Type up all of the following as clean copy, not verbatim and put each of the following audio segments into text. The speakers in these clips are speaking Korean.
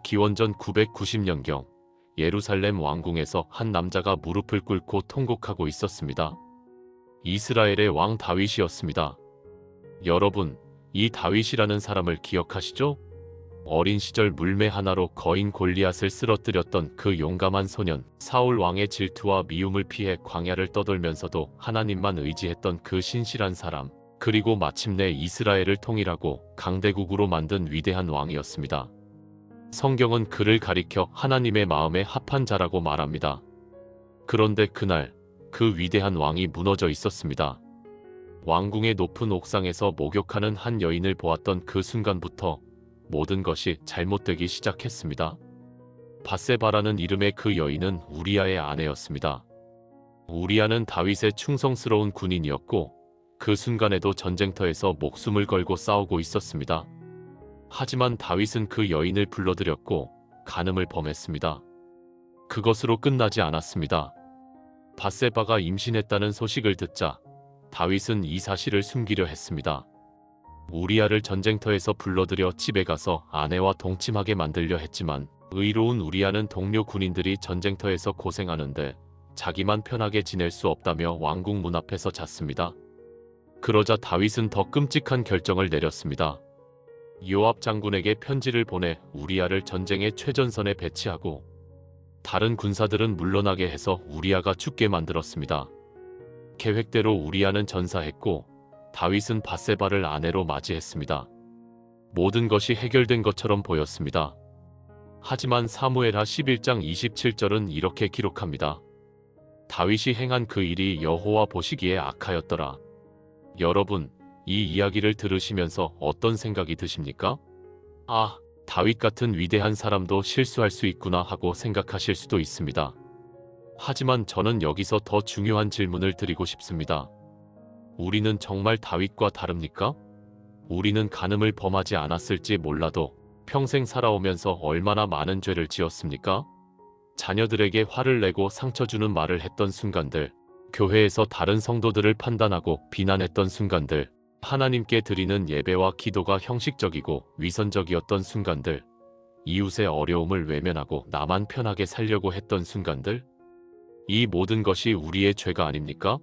기원전 990년경 예루살렘 왕궁에서 한 남자가 무릎을 꿇고 통곡하고 있었습니다. 이스라엘의 왕 다윗이었습니다. 여러분, 이 다윗이라는 사람을 기억하시죠? 어린 시절 물매 하나로 거인 골리앗을 쓰러뜨렸던 그 용감한 소년, 사울 왕의 질투와 미움을 피해 광야를 떠돌면서도 하나님만 의지했던 그 신실한 사람, 그리고 마침내 이스라엘을 통일하고 강대국으로 만든 위대한 왕이었습니다. 성경은 그를 가리켜 하나님의 마음에 합한 자라고 말합니다. 그런데 그날 그 위대한 왕이 무너져 있었습니다. 왕궁의 높은 옥상에서 목욕하는 한 여인을 보았던 그 순간부터 모든 것이 잘못되기 시작했습니다. 밧세바라는 이름의 그 여인은 우리아의 아내였습니다. 우리아는 다윗의 충성스러운 군인이었고 그 순간에도 전쟁터에서 목숨을 걸고 싸우고 있었습니다. 하지만 다윗은 그 여인을 불러들였고 간음을 범했습니다. 그것으로 끝나지 않았습니다. 밧세바가 임신했다는 소식을 듣자 다윗은 이 사실을 숨기려 했습니다. 우리아를 전쟁터에서 불러들여 집에 가서 아내와 동침하게 만들려 했지만 의로운 우리아는 동료 군인들이 전쟁터에서 고생하는데 자기만 편하게 지낼 수 없다며 왕궁 문 앞에서 잤습니다. 그러자 다윗은 더 끔찍한 결정을 내렸습니다. 요압 장군에게 편지를 보내 우리아를 전쟁의 최전선에 배치하고 다른 군사들은 물러나게 해서 우리아가 죽게 만들었습니다. 계획대로 우리아는 전사했고 다윗은 밧세바를 아내로 맞이했습니다. 모든 것이 해결된 것처럼 보였습니다. 하지만 사무엘하 11장 27절은 이렇게 기록합니다. 다윗이 행한 그 일이 여호와 보시기에 악하였더라. 여러분, 이 이야기를 들으시면서 어떤 생각이 드십니까? 아, 다윗 같은 위대한 사람도 실수할 수 있구나 하고 생각하실 수도 있습니다. 하지만 저는 여기서 더 중요한 질문을 드리고 싶습니다. 우리는 정말 다윗과 다릅니까? 우리는 간음을 범하지 않았을지 몰라도 평생 살아오면서 얼마나 많은 죄를 지었습니까? 자녀들에게 화를 내고 상처 주는 말을 했던 순간들, 교회에서 다른 성도들을 판단하고 비난했던 순간들, 하나님께 드리는 예배와 기도가 형식적이고 위선적이었던 순간들, 이웃의 어려움을 외면하고 나만 편하게 살려고 했던 순간들, 이 모든 것이 우리의 죄가 아닙니까?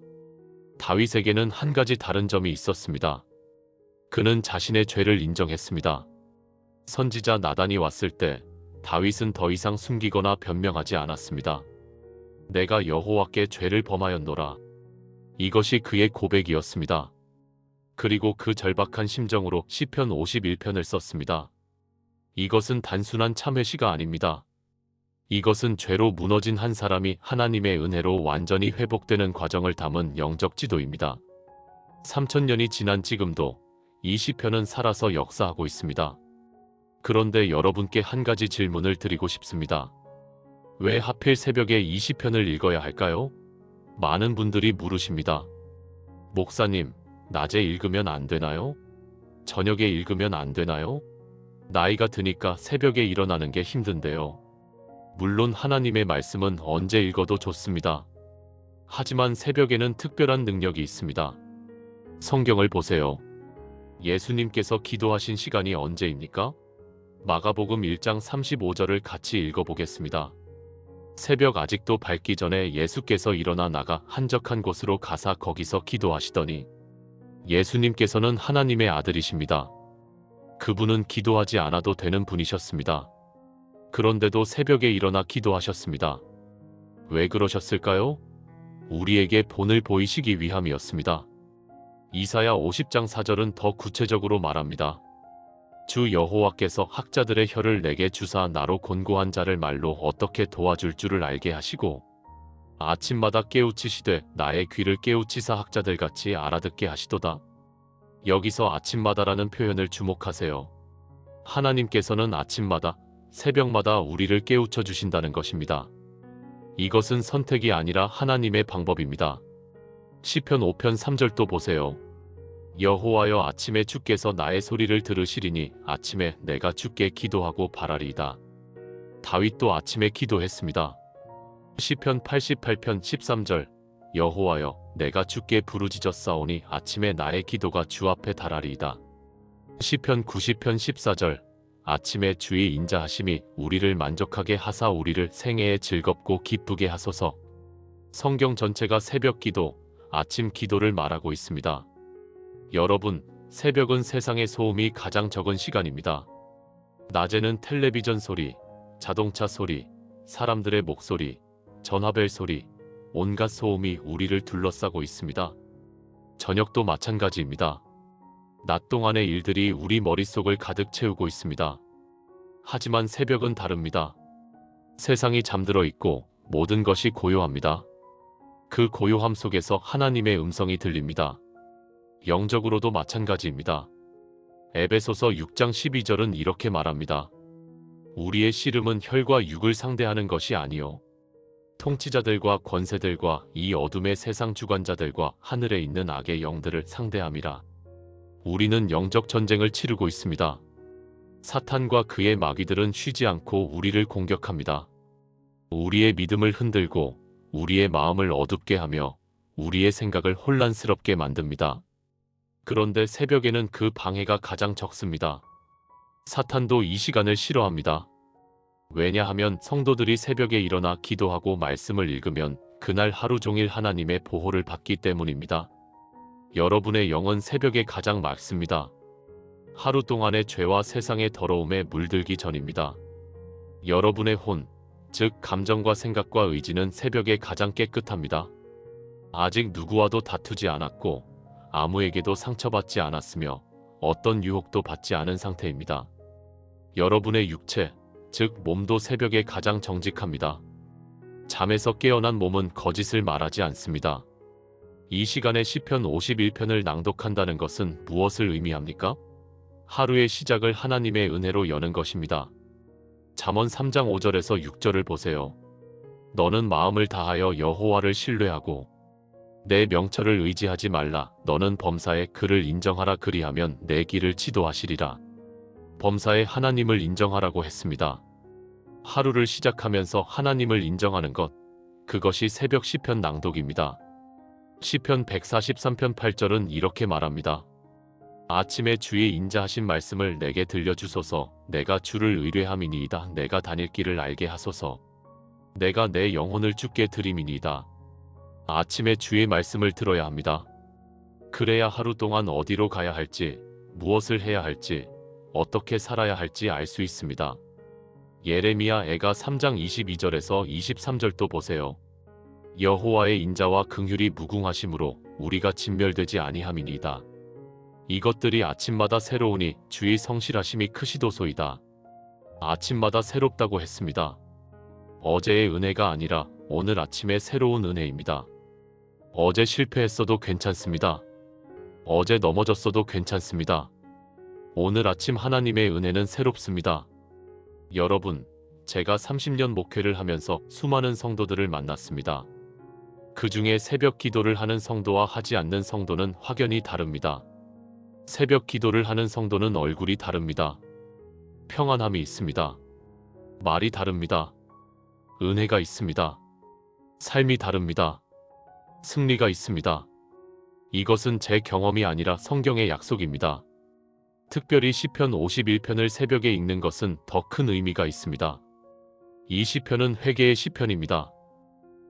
다윗에게는 한 가지 다른 점이 있었습니다. 그는 자신의 죄를 인정했습니다. 선지자 나단이 왔을 때 다윗은 더 이상 숨기거나 변명하지 않았습니다. 내가 여호와께 죄를 범하였노라. 이것이 그의 고백이었습니다. 그리고 그 절박한 심정으로 시편 51편을 썼습니다. 이것은 단순한 참회시가 아닙니다. 이것은 죄로 무너진 한 사람이 하나님의 은혜로 완전히 회복되는 과정을 담은 영적 지도입니다. 3000년이 지난 지금도 이 시편은 살아서 역사하고 있습니다. 그런데 여러분께 한 가지 질문을 드리고 싶습니다. 왜 하필 새벽에 이 시편을 읽어야 할까요? 많은 분들이 물으십니다. 목사님, 낮에 읽으면 안 되나요? 저녁에 읽으면 안 되나요? 나이가 드니까 새벽에 일어나는 게 힘든데요. 물론 하나님의 말씀은 언제 읽어도 좋습니다. 하지만 새벽에는 특별한 능력이 있습니다. 성경을 보세요. 예수님께서 기도하신 시간이 언제입니까? 마가복음 1장 35절을 같이 읽어보겠습니다. 새벽 아직도 밝기 전에 예수께서 일어나 나가 한적한 곳으로 가사 거기서 기도하시더니 예수님께서는 하나님의 아들이십니다. 그분은 기도하지 않아도 되는 분이셨습니다. 그런데도 새벽에 일어나 기도하셨습니다. 왜 그러셨을까요? 우리에게 본을 보이시기 위함이었습니다. 이사야 50장 4절은 더 구체적으로 말합니다. 주 여호와께서 학자들의 혀를 내게 주사 나로 곤고한 자를 말로 어떻게 도와줄 줄을 알게 하시고 아침마다 깨우치시되 나의 귀를 깨우치사 학자들같이 알아듣게 하시도다. 여기서 아침마다라는 표현을 주목하세요. 하나님께서는 아침마다 새벽마다 우리를 깨우쳐 주신다는 것입니다. 이것은 선택이 아니라 하나님의 방법입니다. 시편 5편 3절도 보세요. 여호와여 아침에 주께서 나의 소리를 들으시리니 아침에 내가 주께 기도하고 바라리이다. 다윗도 아침에 기도했습니다. 시편 88편 13절 여호와여 내가 주께 부르짖었사오니 아침에 나의 기도가 주 앞에 달하리이다. 시편 90편 14절 아침에 주의 인자하심이 우리를 만족하게 하사 우리를 생애에 즐겁고 기쁘게 하소서. 성경 전체가 새벽 기도, 아침 기도를 말하고 있습니다. 여러분, 새벽은 세상의 소음이 가장 적은 시간입니다. 낮에는 텔레비전 소리, 자동차 소리, 사람들의 목소리, 전화벨 소리, 온갖 소음이 우리를 둘러싸고 있습니다. 저녁도 마찬가지입니다. 낮 동안의 일들이 우리 머릿속을 가득 채우고 있습니다. 하지만 새벽은 다릅니다. 세상이 잠들어 있고 모든 것이 고요합니다. 그 고요함 속에서 하나님의 음성이 들립니다. 영적으로도 마찬가지입니다. 에베소서 6장 12절은 이렇게 말합니다. 우리의 씨름은 혈과 육을 상대하는 것이 아니요 통치자들과 권세들과 이 어둠의 세상 주관자들과 하늘에 있는 악의 영들을 상대함이라. 우리는 영적 전쟁을 치르고 있습니다. 사탄과 그의 마귀들은 쉬지 않고 우리를 공격합니다. 우리의 믿음을 흔들고 우리의 마음을 어둡게 하며 우리의 생각을 혼란스럽게 만듭니다. 그런데 새벽에는 그 방해가 가장 적습니다. 사탄도 이 시간을 싫어합니다. 왜냐하면 성도들이 새벽에 일어나 기도하고 말씀을 읽으면 그날 하루 종일 하나님의 보호를 받기 때문입니다. 여러분의 영은 새벽에 가장 맑습니다. 하루 동안의 죄와 세상의 더러움에 물들기 전입니다. 여러분의 혼, 즉 감정과 생각과 의지는 새벽에 가장 깨끗합니다. 아직 누구와도 다투지 않았고 아무에게도 상처받지 않았으며 어떤 유혹도 받지 않은 상태입니다. 여러분의 육체, 즉 몸도 새벽에 가장 정직합니다. 잠에서 깨어난 몸은 거짓을 말하지 않습니다. 이 시간에 시편 51편을 낭독한다는 것은 무엇을 의미합니까? 하루의 시작을 하나님의 은혜로 여는 것입니다. 잠언 3장 5절에서 6절을 보세요. 너는 마음을 다하여 여호와를 신뢰하고 내 명철을 의지하지 말라. 너는 범사에 그를 인정하라. 그리하면 내 길을 지도하시리라. 범사에 하나님을 인정하라고 했습니다. 하루를 시작하면서 하나님을 인정하는 것, 그것이 새벽 시편 낭독입니다. 시편 143편 8절은 이렇게 말합니다. 아침에 주의 인자하신 말씀을 내게 들려주소서. 내가 주를 의뢰함이니이다. 내가 다닐 길을 알게 하소서. 내가 내 영혼을 주께 드림이니이다. 아침에 주의 말씀을 들어야 합니다. 그래야 하루 동안 어디로 가야 할지, 무엇을 해야 할지, 어떻게 살아야 할지 알 수 있습니다. 예레미야 애가 3장 22절에서 23절도 보세요. 여호와의 인자와 긍휼이 무궁하심으로 우리가 진멸되지 아니함이니이다. 이것들이 아침마다 새로우니 주의 성실하심이 크시도소이다. 아침마다 새롭다고 했습니다. 어제의 은혜가 아니라 오늘 아침에 새로운 은혜입니다. 어제 실패했어도 괜찮습니다. 어제 넘어졌어도 괜찮습니다. 오늘 아침 하나님의 은혜는 새롭습니다. 여러분, 제가 30년 목회를 하면서 수많은 성도들을 만났습니다. 그 중에 새벽 기도를 하는 성도와 하지 않는 성도는 확연히 다릅니다. 새벽 기도를 하는 성도는 얼굴이 다릅니다. 평안함이 있습니다. 말이 다릅니다. 은혜가 있습니다. 삶이 다릅니다. 승리가 있습니다. 이것은 제 경험이 아니라 성경의 약속입니다. 특별히 시편 51편을 새벽에 읽는 것은 더 큰 의미가 있습니다. 이 시편은 회개의 시편입니다.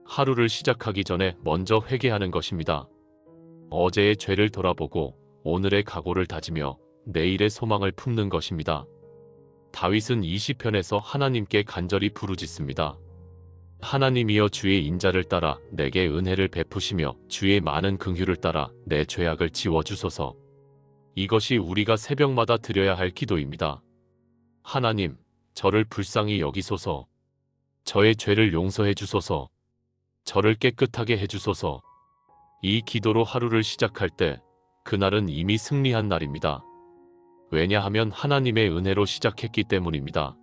하루를 시작하기 전에 먼저 회개하는 것입니다. 어제의 죄를 돌아보고 오늘의 각오를 다지며 내일의 소망을 품는 것입니다. 다윗은 이 시편에서 하나님께 간절히 부르짖습니다. 하나님이여 주의 인자를 따라 내게 은혜를 베푸시며 주의 많은 긍휼을 따라 내 죄악을 지워주소서. 이것이 우리가 새벽마다 드려야 할 기도입니다. 하나님, 저를 불쌍히 여기소서. 저의 죄를 용서해 주소서. 저를 깨끗하게 해주소서. 이 기도로 하루를 시작할 때 그날은 이미 승리한 날입니다. 왜냐하면 하나님의 은혜로 시작했기 때문입니다.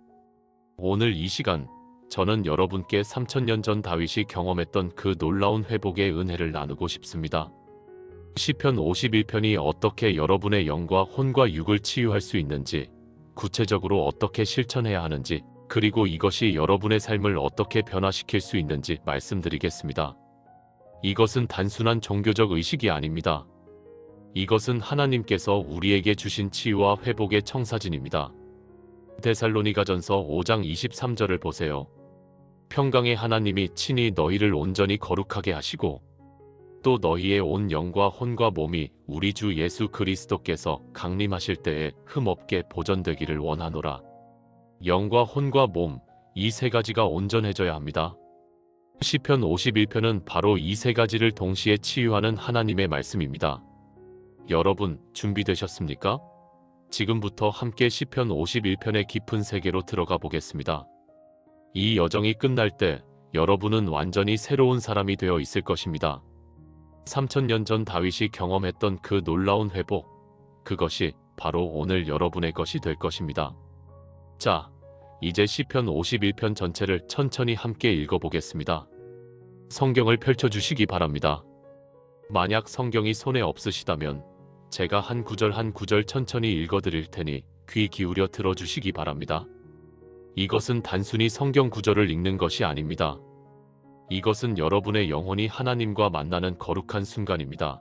오늘 이 시간 저는 여러분께 3000년 전 다윗이 경험했던 그 놀라운 회복의 은혜를 나누고 싶습니다. 시편 51편이 어떻게 여러분의 영과 혼과 육을 치유할 수 있는지, 구체적으로 어떻게 실천해야 하는지, 그리고 이것이 여러분의 삶을 어떻게 변화시킬 수 있는지 말씀드리겠습니다. 이것은 단순한 종교적 의식이 아닙니다. 이것은 하나님께서 우리에게 주신 치유와 회복의 청사진입니다. 데살로니가전서 5장 23절을 보세요. 평강의 하나님이 친히 너희를 온전히 거룩하게 하시고 또 너희의 온 영과 혼과 몸이 우리 주 예수 그리스도께서 강림하실 때에 흠없게 보존되기를 원하노라. 영과 혼과 몸, 이 세 가지가 온전해져야 합니다. 시편 51편은 바로 이 세 가지를 동시에 치유하는 하나님의 말씀입니다. 여러분, 준비되셨습니까? 지금부터 함께 시편 51편의 깊은 세계로 들어가 보겠습니다. 이 여정이 끝날 때 여러분은 완전히 새로운 사람이 되어 있을 것입니다. 3000년 전 다윗이 경험했던 그 놀라운 회복, 그것이 바로 오늘 여러분의 것이 될 것입니다. 자, 이제 시편 51편 전체를 천천히 함께 읽어보겠습니다. 성경을 펼쳐주시기 바랍니다. 만약 성경이 손에 없으시다면 제가 한 구절 한 구절 천천히 읽어드릴 테니 귀 기울여 들어주시기 바랍니다. 이것은 단순히 성경 구절을 읽는 것이 아닙니다. 이것은 여러분의 영혼이 하나님과 만나는 거룩한 순간입니다.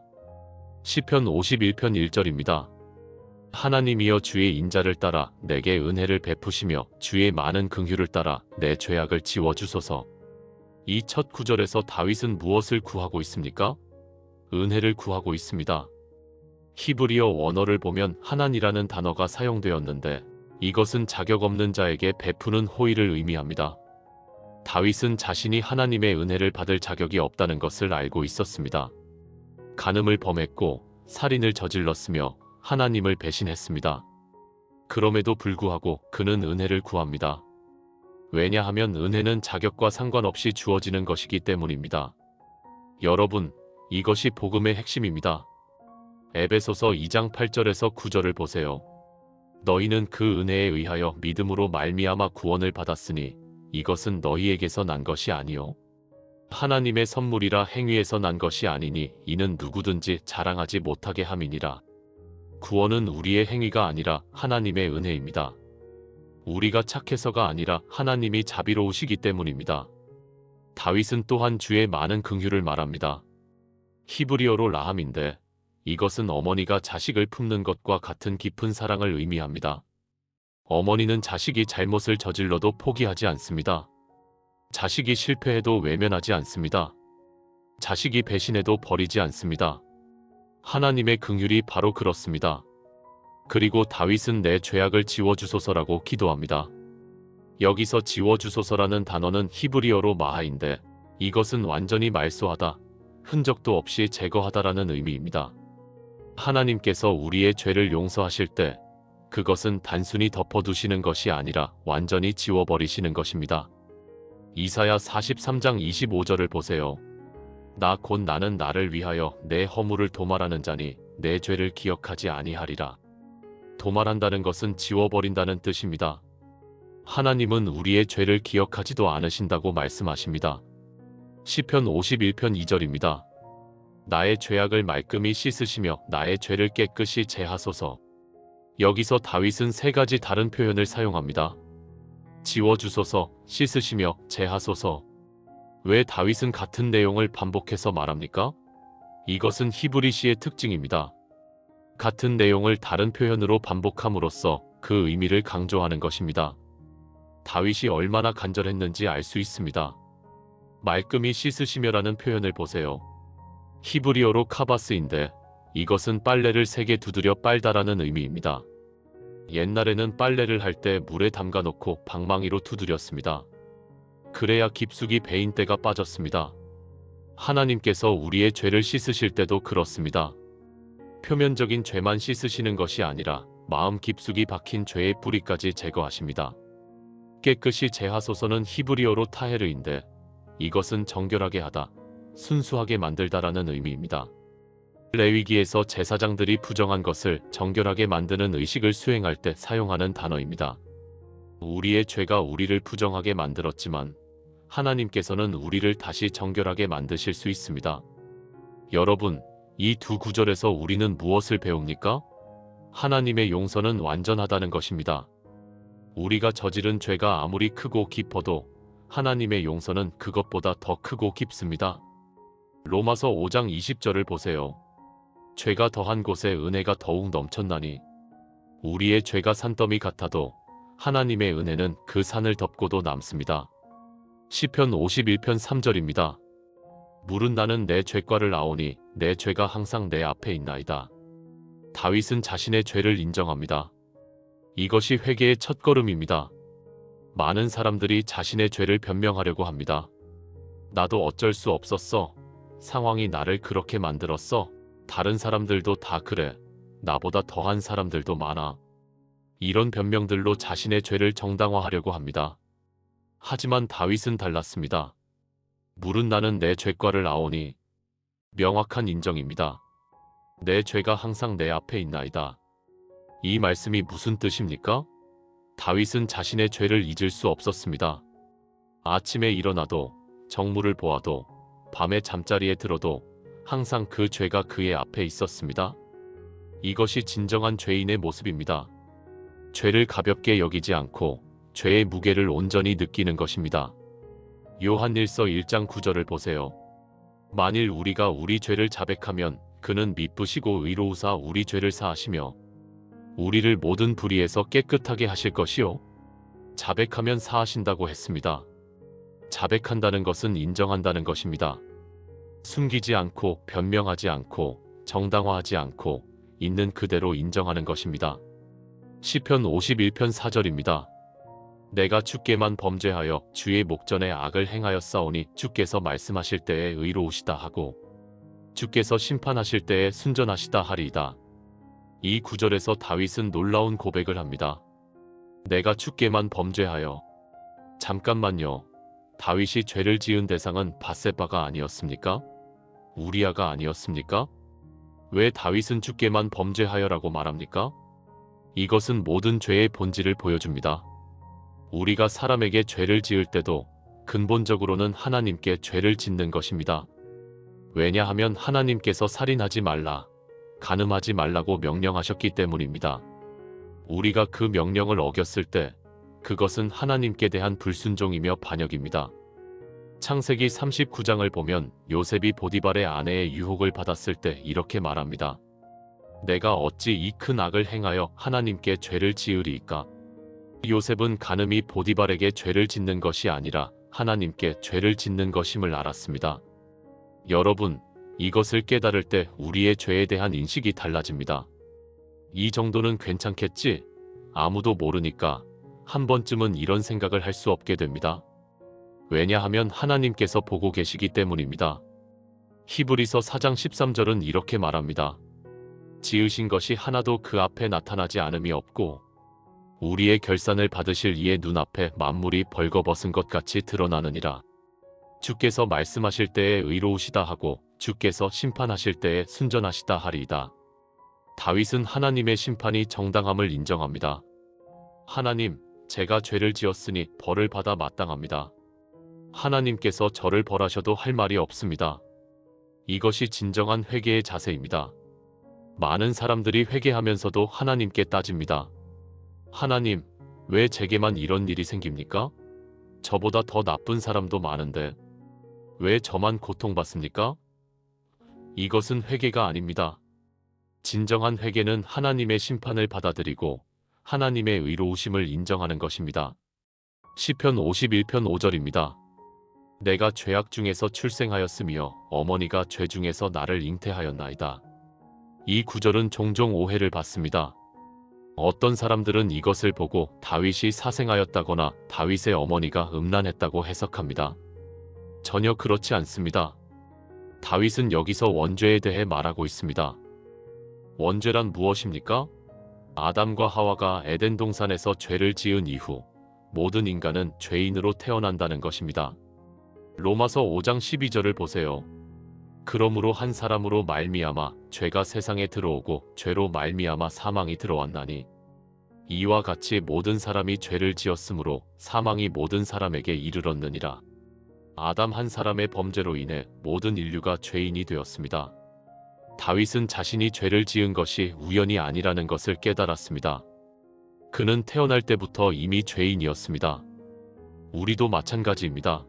시편 51편 1절입니다. 하나님이여 주의 인자를 따라 내게 은혜를 베푸시며 주의 많은 긍휼을 따라 내 죄악을 지워주소서. 이 첫 구절에서 다윗은 무엇을 구하고 있습니까? 은혜를 구하고 있습니다. 히브리어 원어를 보면 하나니라는 단어가 사용되었는데 이것은 자격 없는 자에게 베푸는 호의를 의미합니다. 다윗은 자신이 하나님의 은혜를 받을 자격이 없다는 것을 알고 있었습니다. 간음을 범했고 살인을 저질렀으며 하나님을 배신했습니다. 그럼에도 불구하고 그는 은혜를 구합니다. 왜냐하면 은혜는 자격과 상관없이 주어지는 것이기 때문입니다. 여러분, 이것이 복음의 핵심입니다. 에베소서 2장 8절에서 9절을 보세요. 너희는 그 은혜에 의하여 믿음으로 말미암아 구원을 받았으니 이것은 너희에게서 난 것이 아니요 하나님의 선물이라 행위에서 난 것이 아니니 이는 누구든지 자랑하지 못하게 함이니라. 구원은 우리의 행위가 아니라 하나님의 은혜입니다. 우리가 착해서가 아니라 하나님이 자비로우시기 때문입니다. 다윗은 또한 주의 많은 긍휼을 말합니다. 히브리어로 라함인데 이것은 어머니가 자식을 품는 것과 같은 깊은 사랑을 의미합니다. 어머니는 자식이 잘못을 저질러도 포기하지 않습니다. 자식이 실패해도 외면하지 않습니다. 자식이 배신해도 버리지 않습니다. 하나님의 긍휼이 바로 그렇습니다. 그리고 다윗은 내 죄악을 지워주소서라고 기도합니다. 여기서 지워주소서라는 단어는 히브리어로 마하인데 이것은 완전히 말소하다, 흔적도 없이 제거하다라는 의미입니다. 하나님께서 우리의 죄를 용서하실 때 그것은 단순히 덮어두시는 것이 아니라 완전히 지워버리시는 것입니다. 이사야 43장 25절을 보세요. 나 곧 나는 나를 위하여 내 허물을 도말하는 자니 내 죄를 기억하지 아니하리라. 도말한다는 것은 지워버린다는 뜻입니다. 하나님은 우리의 죄를 기억하지도 않으신다고 말씀하십니다. 시편 51편 2절입니다. 나의 죄악을 말끔히 씻으시며 나의 죄를 깨끗이 제하소서. 여기서 다윗은 세 가지 다른 표현을 사용합니다. 지워주소서, 씻으시며 제하소서. 왜 다윗은 같은 내용을 반복해서 말합니까? 이것은 히브리시의 특징입니다. 같은 내용을 다른 표현으로 반복함으로써 그 의미를 강조하는 것입니다. 다윗이 얼마나 간절했는지 알 수 있습니다. 말끔히 씻으시며라는 표현을 보세요. 히브리어로 카바스인데 이것은 빨래를 세게 두드려 빨다라는 의미입니다. 옛날에는 빨래를 할 때 물에 담가 놓고 방망이로 두드렸습니다. 그래야 깊숙이 베인 때가 빠졌습니다. 하나님께서 우리의 죄를 씻으실 때도 그렇습니다. 표면적인 죄만 씻으시는 것이 아니라 마음 깊숙이 박힌 죄의 뿌리까지 제거하십니다. 깨끗이 제하소서는 히브리어로 타헤르인데 이것은 정결하게 하다, 순수하게 만들다라는 의미입니다. 레위기에서 제사장들이 부정한 것을 정결하게 만드는 의식을 수행할 때 사용하는 단어입니다. 우리의 죄가 우리를 부정하게 만들었지만 하나님께서는 우리를 다시 정결하게 만드실 수 있습니다. 여러분, 이 두 구절에서 우리는 무엇을 배웁니까? 하나님의 용서는 완전하다는 것입니다. 우리가 저지른 죄가 아무리 크고 깊어도 하나님의 용서는 그것보다 더 크고 깊습니다. 로마서 5장 20절을 보세요. 죄가 더한 곳에 은혜가 더욱 넘쳤나니 우리의 죄가 산더미 같아도 하나님의 은혜는 그 산을 덮고도 남습니다. 시편 51편 3절입니다. 물은 나는 내 죄과를 아오니 내 죄가 항상 내 앞에 있나이다. 다윗은 자신의 죄를 인정합니다. 이것이 회개의 첫걸음입니다. 많은 사람들이 자신의 죄를 변명하려고 합니다. 나도 어쩔 수 없었어. 상황이 나를 그렇게 만들었어. 다른 사람들도 다 그래. 나보다 더한 사람들도 많아. 이런 변명들로 자신의 죄를 정당화하려고 합니다. 하지만 다윗은 달랐습니다. 물은 나는 내 죄과를 아오니 명확한 인정입니다. 내 죄가 항상 내 앞에 있나이다. 이 말씀이 무슨 뜻입니까? 다윗은 자신의 죄를 잊을 수 없었습니다. 아침에 일어나도 정물을 보아도 밤에 잠자리에 들어도 항상 그 죄가 그의 앞에 있었습니다. 이것이 진정한 죄인의 모습입니다. 죄를 가볍게 여기지 않고 죄의 무게를 온전히 느끼는 것입니다. 요한일서 1장 9절을 보세요. 만일 우리가 우리 죄를 자백하면 그는 미쁘시고 의로우사 우리 죄를 사하시며 우리를 모든 불의에서 깨끗하게 하실 것이요. 자백하면 사하신다고 했습니다. 자백한다는 것은 인정한다는 것입니다. 숨기지 않고 변명하지 않고 정당화하지 않고 있는 그대로 인정하는 것입니다. 시편 51편 4절입니다. 내가 주께만 범죄하여 주의 목전에 악을 행하였사오니 주께서 말씀하실 때에 의로우시다 하고 주께서 심판하실 때에 순전하시다 하리이다. 이 구절에서 다윗은 놀라운 고백을 합니다. 내가 주께만 범죄하여. 잠깐만요. 다윗이 죄를 지은 대상은 밧세바가 아니었습니까? 우리아가 아니었습니까? 왜 다윗은 주께만 범죄하여라고 말합니까? 이것은 모든 죄의 본질을 보여줍니다. 우리가 사람에게 죄를 지을 때도 근본적으로는 하나님께 죄를 짓는 것입니다. 왜냐하면 하나님께서 살인하지 말라, 간음하지 말라고 명령하셨기 때문입니다. 우리가 그 명령을 어겼을 때 그것은 하나님께 대한 불순종이며 반역입니다. 창세기 39장을 보면 요셉이 보디발의 아내의 유혹을 받았을 때 이렇게 말합니다. 내가 어찌 이 큰 악을 행하여 하나님께 죄를 지으리이까? 요셉은 간음이 보디발에게 죄를 짓는 것이 아니라 하나님께 죄를 짓는 것임을 알았습니다. 여러분, 이것을 깨달을 때 우리의 죄에 대한 인식이 달라집니다. 이 정도는 괜찮겠지? 아무도 모르니까 한 번쯤은 이런 생각을 할 수 없게 됩니다. 왜냐하면 하나님께서 보고 계시기 때문입니다. 히브리서 4장 13절은 이렇게 말합니다. 지으신 것이 하나도 그 앞에 나타나지 않음이 없고 우리의 결산을 받으실 이의 눈앞에 만물이 벌거벗은 것 같이 드러나느니라. 주께서 말씀하실 때에 의로우시다 하고 주께서 심판하실 때에 순전하시다 하리이다. 다윗은 하나님의 심판이 정당함을 인정합니다. 하나님, 제가 죄를 지었으니 벌을 받아 마땅합니다. 하나님께서 저를 벌하셔도 할 말이 없습니다. 이것이 진정한 회개의 자세입니다. 많은 사람들이 회개하면서도 하나님께 따집니다. 하나님, 왜 제게만 이런 일이 생깁니까? 저보다 더 나쁜 사람도 많은데 왜 저만 고통받습니까? 이것은 회개가 아닙니다. 진정한 회개는 하나님의 심판을 받아들이고 하나님의 의로우심을 인정하는 것입니다. 시편 51편 5절입니다. 내가 죄악 중에서 출생하였으며 어머니가 죄 중에서 나를 잉태하였나이다. 이 구절은 종종 오해를 받습니다. 어떤 사람들은 이것을 보고 다윗이 사생하였다거나 다윗의 어머니가 음란했다고 해석합니다. 전혀 그렇지 않습니다. 다윗은 여기서 원죄에 대해 말하고 있습니다. 원죄란 무엇입니까? 아담과 하와가 에덴 동산에서 죄를 지은 이후 모든 인간은 죄인으로 태어난다는 것입니다. 로마서 5장 12절을 보세요. 그러므로 한 사람으로 말미암아 죄가 세상에 들어오고 죄로 말미암아 사망이 들어왔나니 이와 같이 모든 사람이 죄를 지었으므로 사망이 모든 사람에게 이르렀느니라. 아담 한 사람의 범죄로 인해 모든 인류가 죄인이 되었습니다. 다윗은 자신이 죄를 지은 것이 우연이 아니라는 것을 깨달았습니다. 그는 태어날 때부터 이미 죄인이었습니다. 우리도 마찬가지입니다.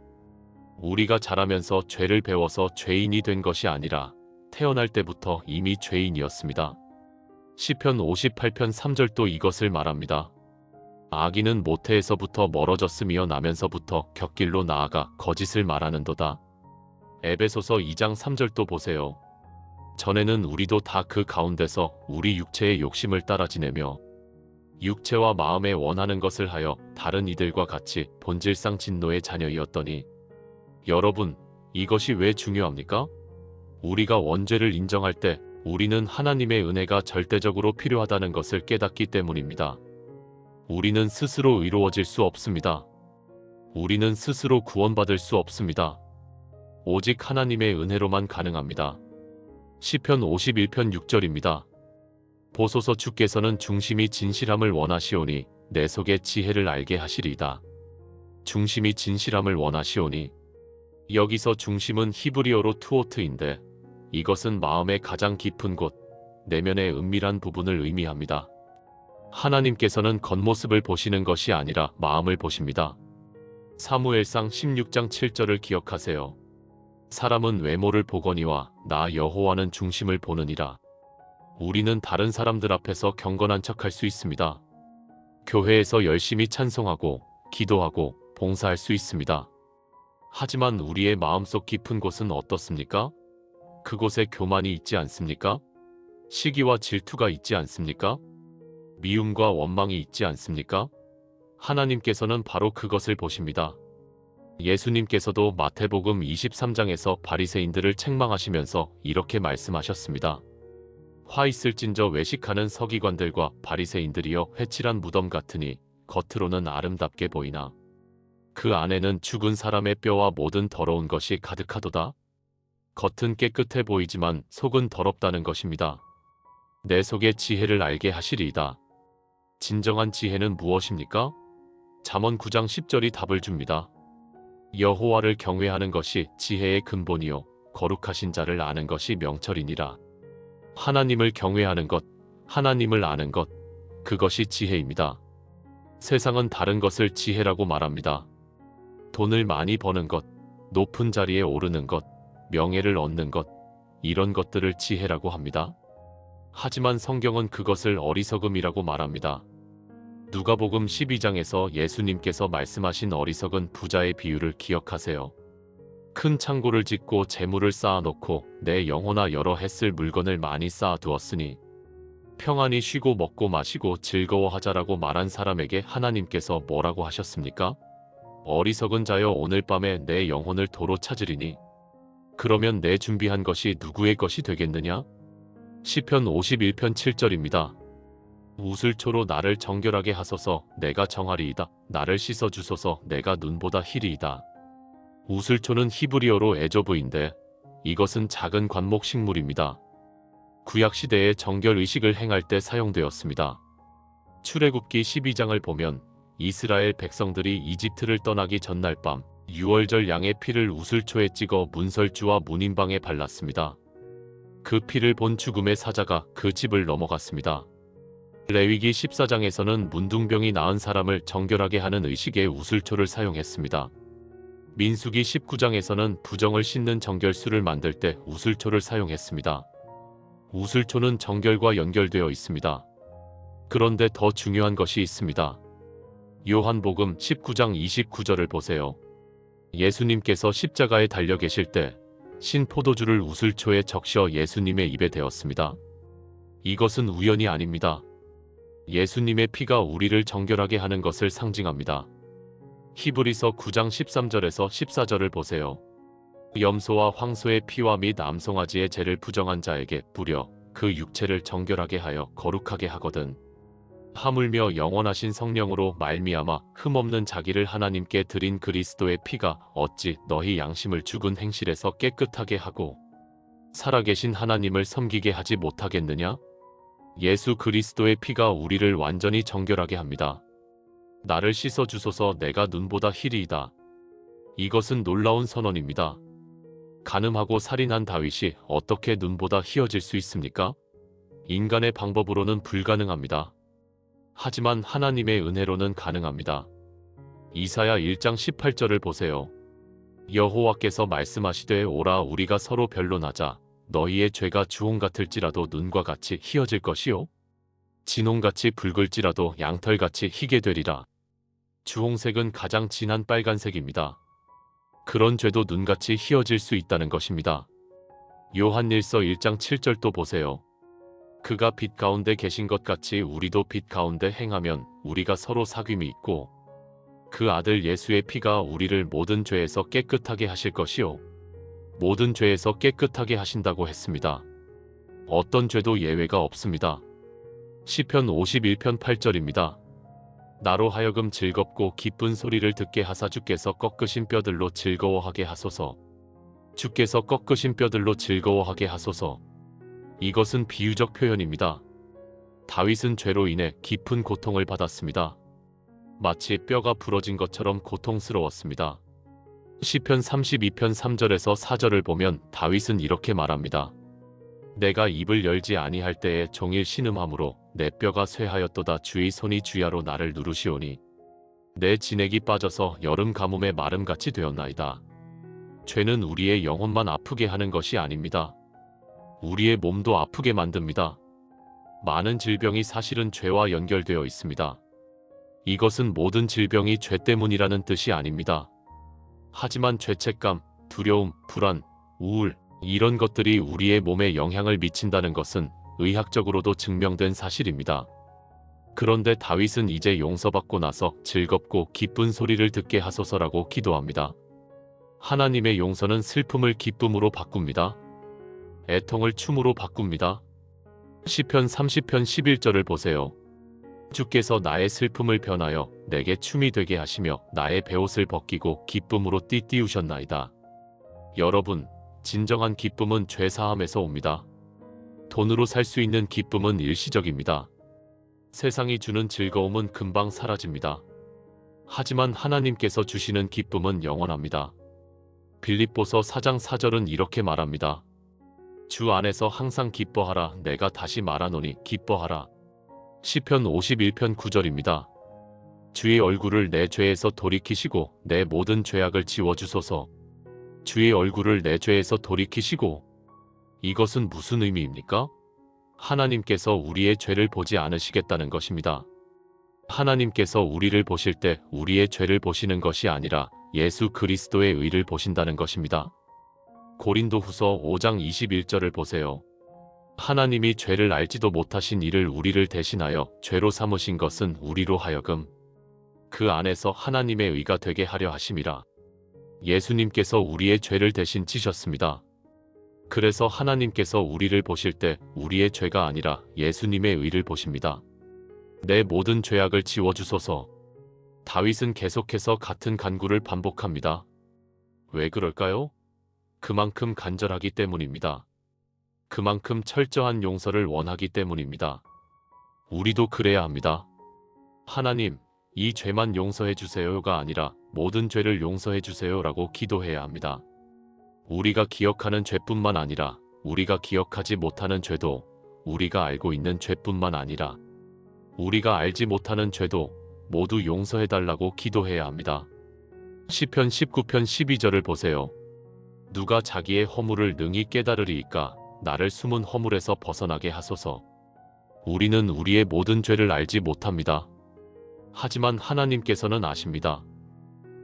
우리가 자라면서 죄를 배워서 죄인이 된 것이 아니라 태어날 때부터 이미 죄인이었습니다. 시편 58편 3절도 이것을 말합니다. 악인은 모태에서부터 멀어졌으며 나면서부터 곁길로 나아가 거짓을 말하는도다. 에베소서 2장 3절도 보세요. 전에는 우리도 다 그 가운데서 우리 육체의 욕심을 따라 지내며 육체와 마음에 원하는 것을 하여 다른 이들과 같이 본질상 진노의 자녀이었더니, 여러분, 이것이 왜 중요합니까? 우리가 원죄를 인정할 때 우리는 하나님의 은혜가 절대적으로 필요하다는 것을 깨닫기 때문입니다. 우리는 스스로 의로워질 수 없습니다. 우리는 스스로 구원받을 수 없습니다. 오직 하나님의 은혜로만 가능합니다. 시편 51편 6절입니다. 보소서 주께서는 중심이 진실함을 원하시오니 내 속의 지혜를 알게 하시리이다. 중심이 진실함을 원하시오니, 여기서 중심은 히브리어로 투오트인데 이것은 마음의 가장 깊은 곳, 내면의 은밀한 부분을 의미합니다. 하나님께서는 겉모습을 보시는 것이 아니라 마음을 보십니다. 사무엘상 16장 7절을 기억하세요. 사람은 외모를 보거니와 나 여호와는 중심을 보느니라. 우리는 다른 사람들 앞에서 경건한 척할 수 있습니다. 교회에서 열심히 찬송하고 기도하고 봉사할 수 있습니다. 하지만 우리의 마음속 깊은 곳은 어떻습니까? 그곳에 교만이 있지 않습니까? 시기와 질투가 있지 않습니까? 미움과 원망이 있지 않습니까? 하나님께서는 바로 그것을 보십니다. 예수님께서도 마태복음 23장에서 바리새인들을 책망하시면서 이렇게 말씀하셨습니다. 화 있을진저 외식하는 서기관들과 바리새인들이여 회칠한 무덤 같으니 겉으로는 아름답게 보이나 그 안에는 죽은 사람의 뼈와 모든 더러운 것이 가득하도다. 겉은 깨끗해 보이지만 속은 더럽다는 것입니다. 내 속의 지혜를 알게 하시리이다. 진정한 지혜는 무엇입니까? 잠언 9장 10절이 답을 줍니다. 여호와를 경외하는 것이 지혜의 근본이요 거룩하신 자를 아는 것이 명철이니라. 하나님을 경외하는 것, 하나님을 아는 것, 그것이 지혜입니다. 세상은 다른 것을 지혜라고 말합니다. 돈을 많이 버는 것, 높은 자리에 오르는 것, 명예를 얻는 것, 이런 것들을 지혜라고 합니다. 하지만 성경은 그것을 어리석음이라고 말합니다. 누가복음 12장에서 예수님께서 말씀하신 어리석은 부자의 비유를 기억하세요. 큰 창고를 짓고 재물을 쌓아놓고 내 영혼아 여러 해 쓸 물건을 많이 쌓아두었으니 평안히 쉬고 먹고 마시고 즐거워하자라고 말한 사람에게 하나님께서 뭐라고 하셨습니까? 어리석은 자여 오늘 밤에 내 영혼을 도로 찾으리니 그러면 내 준비한 것이 누구의 것이 되겠느냐? 시편 51편 7절입니다. 우슬초로 나를 정결하게 하소서 내가 정하리이다. 나를 씻어주소서 내가 눈보다 희리이다. 우슬초는 히브리어로 에조브인데 이것은 작은 관목 식물입니다. 구약시대에 정결의식을 행할 때 사용되었습니다. 출애굽기 12장을 보면 이스라엘 백성들이 이집트를 떠나기 전날 밤 유월절 양의 피를 우슬초에 찍어 문설주와 문인방에 발랐습니다. 그 피를 본 죽음의 사자가 그 집을 넘어갔습니다. 레위기 14장에서는 문둥병이 나은 사람을 정결하게 하는 의식에 우슬초를 사용했습니다. 민수기 19장에서는 부정을 씻는 정결수를 만들 때 우슬초를 사용했습니다. 우슬초는 정결과 연결되어 있습니다. 그런데 더 중요한 것이 있습니다. 요한복음 19장 29절을 보세요. 예수님께서 십자가에 달려 계실 때 신 포도주를 우슬초에 적셔 예수님의 입에 대었습니다. 이것은 우연이 아닙니다. 예수님의 피가 우리를 정결하게 하는 것을 상징합니다. 히브리서 9장 13절에서 14절을 보세요. 염소와 황소의 피와 및 암송아지의 죄를 부정한 자에게 뿌려 그 육체를 정결하게 하여 거룩하게 하거든. 하물며 영원하신 성령으로 말미암아 흠없는 자기를 하나님께 드린 그리스도의 피가 어찌 너희 양심을 죽은 행실에서 깨끗하게 하고 살아계신 하나님을 섬기게 하지 못하겠느냐? 예수 그리스도의 피가 우리를 완전히 정결하게 합니다. 나를 씻어주소서 내가 눈보다 희리이다. 이것은 놀라운 선언입니다. 간음하고 살인한 다윗이 어떻게 눈보다 희어질 수 있습니까? 인간의 방법으로는 불가능합니다. 하지만 하나님의 은혜로는 가능합니다. 이사야 1장 18절을 보세요. 여호와께서 말씀하시되 오라 우리가 서로 변론하자 너희의 죄가 주홍 같을지라도 눈과 같이 희어질 것이요 진홍같이 붉을지라도 양털같이 희게 되리라. 주홍색은 가장 진한 빨간색입니다. 그런 죄도 눈같이 희어질 수 있다는 것입니다. 요한일서 1장 7절도 보세요. 그가 빛 가운데 계신 것 같이 우리도 빛 가운데 행하면 우리가 서로 사귐이 있고 그 아들 예수의 피가 우리를 모든 죄에서 깨끗하게 하실 것이요 모든 죄에서 깨끗하게 하신다고 했습니다. 어떤 죄도 예외가 없습니다. 시편 51편 8절입니다. 나로 하여금 즐겁고 기쁜 소리를 듣게 하사 주께서 꺾으신 뼈들로 즐거워하게 하소서. 주께서 꺾으신 뼈들로 즐거워하게 하소서. 이것은 비유적 표현입니다. 다윗은 죄로 인해 깊은 고통을 받았습니다. 마치 뼈가 부러진 것처럼 고통스러웠습니다. 시편 32편 3절에서 4절을 보면 다윗은 이렇게 말합니다. 내가 입을 열지 아니할 때에 종일 신음함으로 내 뼈가 쇠하였도다. 주의 손이 주야로 나를 누르시오니 내 진액이 빠져서 여름 가뭄의 마름같이 되었나이다. 죄는 우리의 영혼만 아프게 하는 것이 아닙니다. 우리의 몸도 아프게 만듭니다. 많은 질병이 사실은 죄와 연결되어 있습니다. 이것은 모든 질병이 죄 때문이라는 뜻이 아닙니다. 하지만 죄책감, 두려움, 불안, 우울, 이런 것들이 우리의 몸에 영향을 미친다는 것은 의학적으로도 증명된 사실입니다. 그런데 다윗은 이제 용서받고 나서 즐겁고 기쁜 소리를 듣게 하소서라고 기도합니다. 하나님의 용서는 슬픔을 기쁨으로 바꿉니다. 애통을 춤으로 바꿉니다. 시편 30편 11절을 보세요. 주께서 나의 슬픔을 변하여 내게 춤이 되게 하시며 나의 베옷을 벗기고 기쁨으로 띠띠우셨나이다. 여러분, 진정한 기쁨은 죄사함에서 옵니다. 돈으로 살 수 있는 기쁨은 일시적입니다. 세상이 주는 즐거움은 금방 사라집니다. 하지만 하나님께서 주시는 기쁨은 영원합니다. 빌립보서 4장 4절은 이렇게 말합니다. 주 안에서 항상 기뻐하라. 내가 다시 말하노니 기뻐하라. 시편 51편 9절입니다. 주의 얼굴을 내 죄에서 돌이키시고 내 모든 죄악을 지워주소서. 주의 얼굴을 내 죄에서 돌이키시고. 이것은 무슨 의미입니까? 하나님께서 우리의 죄를 보지 않으시겠다는 것입니다. 하나님께서 우리를 보실 때 우리의 죄를 보시는 것이 아니라 예수 그리스도의 의를 보신다는 것입니다. 고린도후서 5장 21절을 보세요. 하나님이 죄를 알지도 못하신 이를 우리를 대신하여 죄로 삼으신 것은 우리로 하여금 그 안에서 하나님의 의가 되게 하려 하심이라. 예수님께서 우리의 죄를 대신 지셨습니다. 그래서 하나님께서 우리를 보실 때 우리의 죄가 아니라 예수님의 의를 보십니다. 내 모든 죄악을 지워주소서. 다윗은 계속해서 같은 간구를 반복합니다. 왜 그럴까요? 그만큼 간절하기 때문입니다. 그만큼 철저한 용서를 원하기 때문입니다. 우리도 그래야 합니다. 하나님, 이 죄만 용서해 주세요가 아니라 모든 죄를 용서해 주세요라고 기도해야 합니다. 우리가 기억하는 죄뿐만 아니라 우리가 기억하지 못하는 죄도, 우리가 알고 있는 죄뿐만 아니라 우리가 알지 못하는 죄도 모두 용서해달라고 기도해야 합니다. 시편 19편 12절을 보세요. 누가 자기의 허물을 능히 깨달으리이까? 나를 숨은 허물에서 벗어나게 하소서. 우리는 우리의 모든 죄를 알지 못합니다. 하지만 하나님께서는 아십니다.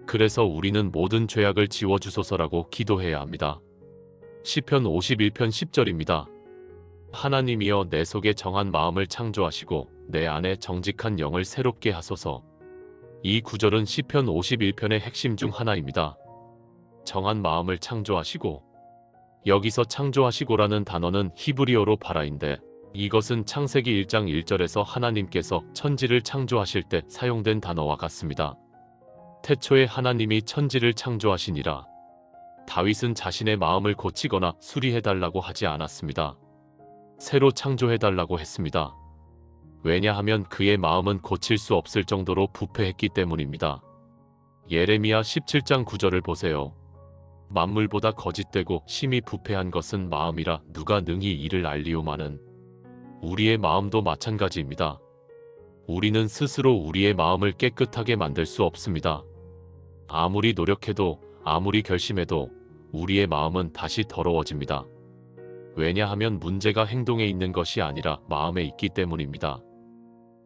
그래서 우리는 모든 죄악을 지워주소서라고 기도해야 합니다. 시편 51편 10절입니다. 하나님이여 내 속에 정한 마음을 창조하시고 내 안에 정직한 영을 새롭게 하소서. 이 구절은 시편 51편의 핵심 중 하나입니다. 정한 마음을 창조하시고, 여기서 창조하시고라는 단어는 히브리어로 바라인데 이것은 창세기 1장 1절에서 하나님께서 천지를 창조하실 때 사용된 단어와 같습니다. 태초에 하나님이 천지를 창조하시니라. 다윗은 자신의 마음을 고치거나 수리해달라고 하지 않았습니다. 새로 창조해달라고 했습니다. 왜냐하면 그의 마음은 고칠 수 없을 정도로 부패했기 때문입니다. 예레미야 17장 9절을 보세요. 만물보다 거짓되고 심히 부패한 것은 마음이라 누가 능히 이를 알리오마는. 우리의 마음도 마찬가지입니다. 우리는 스스로 우리의 마음을 깨끗하게 만들 수 없습니다. 아무리 노력해도 아무리 결심해도 우리의 마음은 다시 더러워집니다. 왜냐하면 문제가 행동에 있는 것이 아니라 마음에 있기 때문입니다.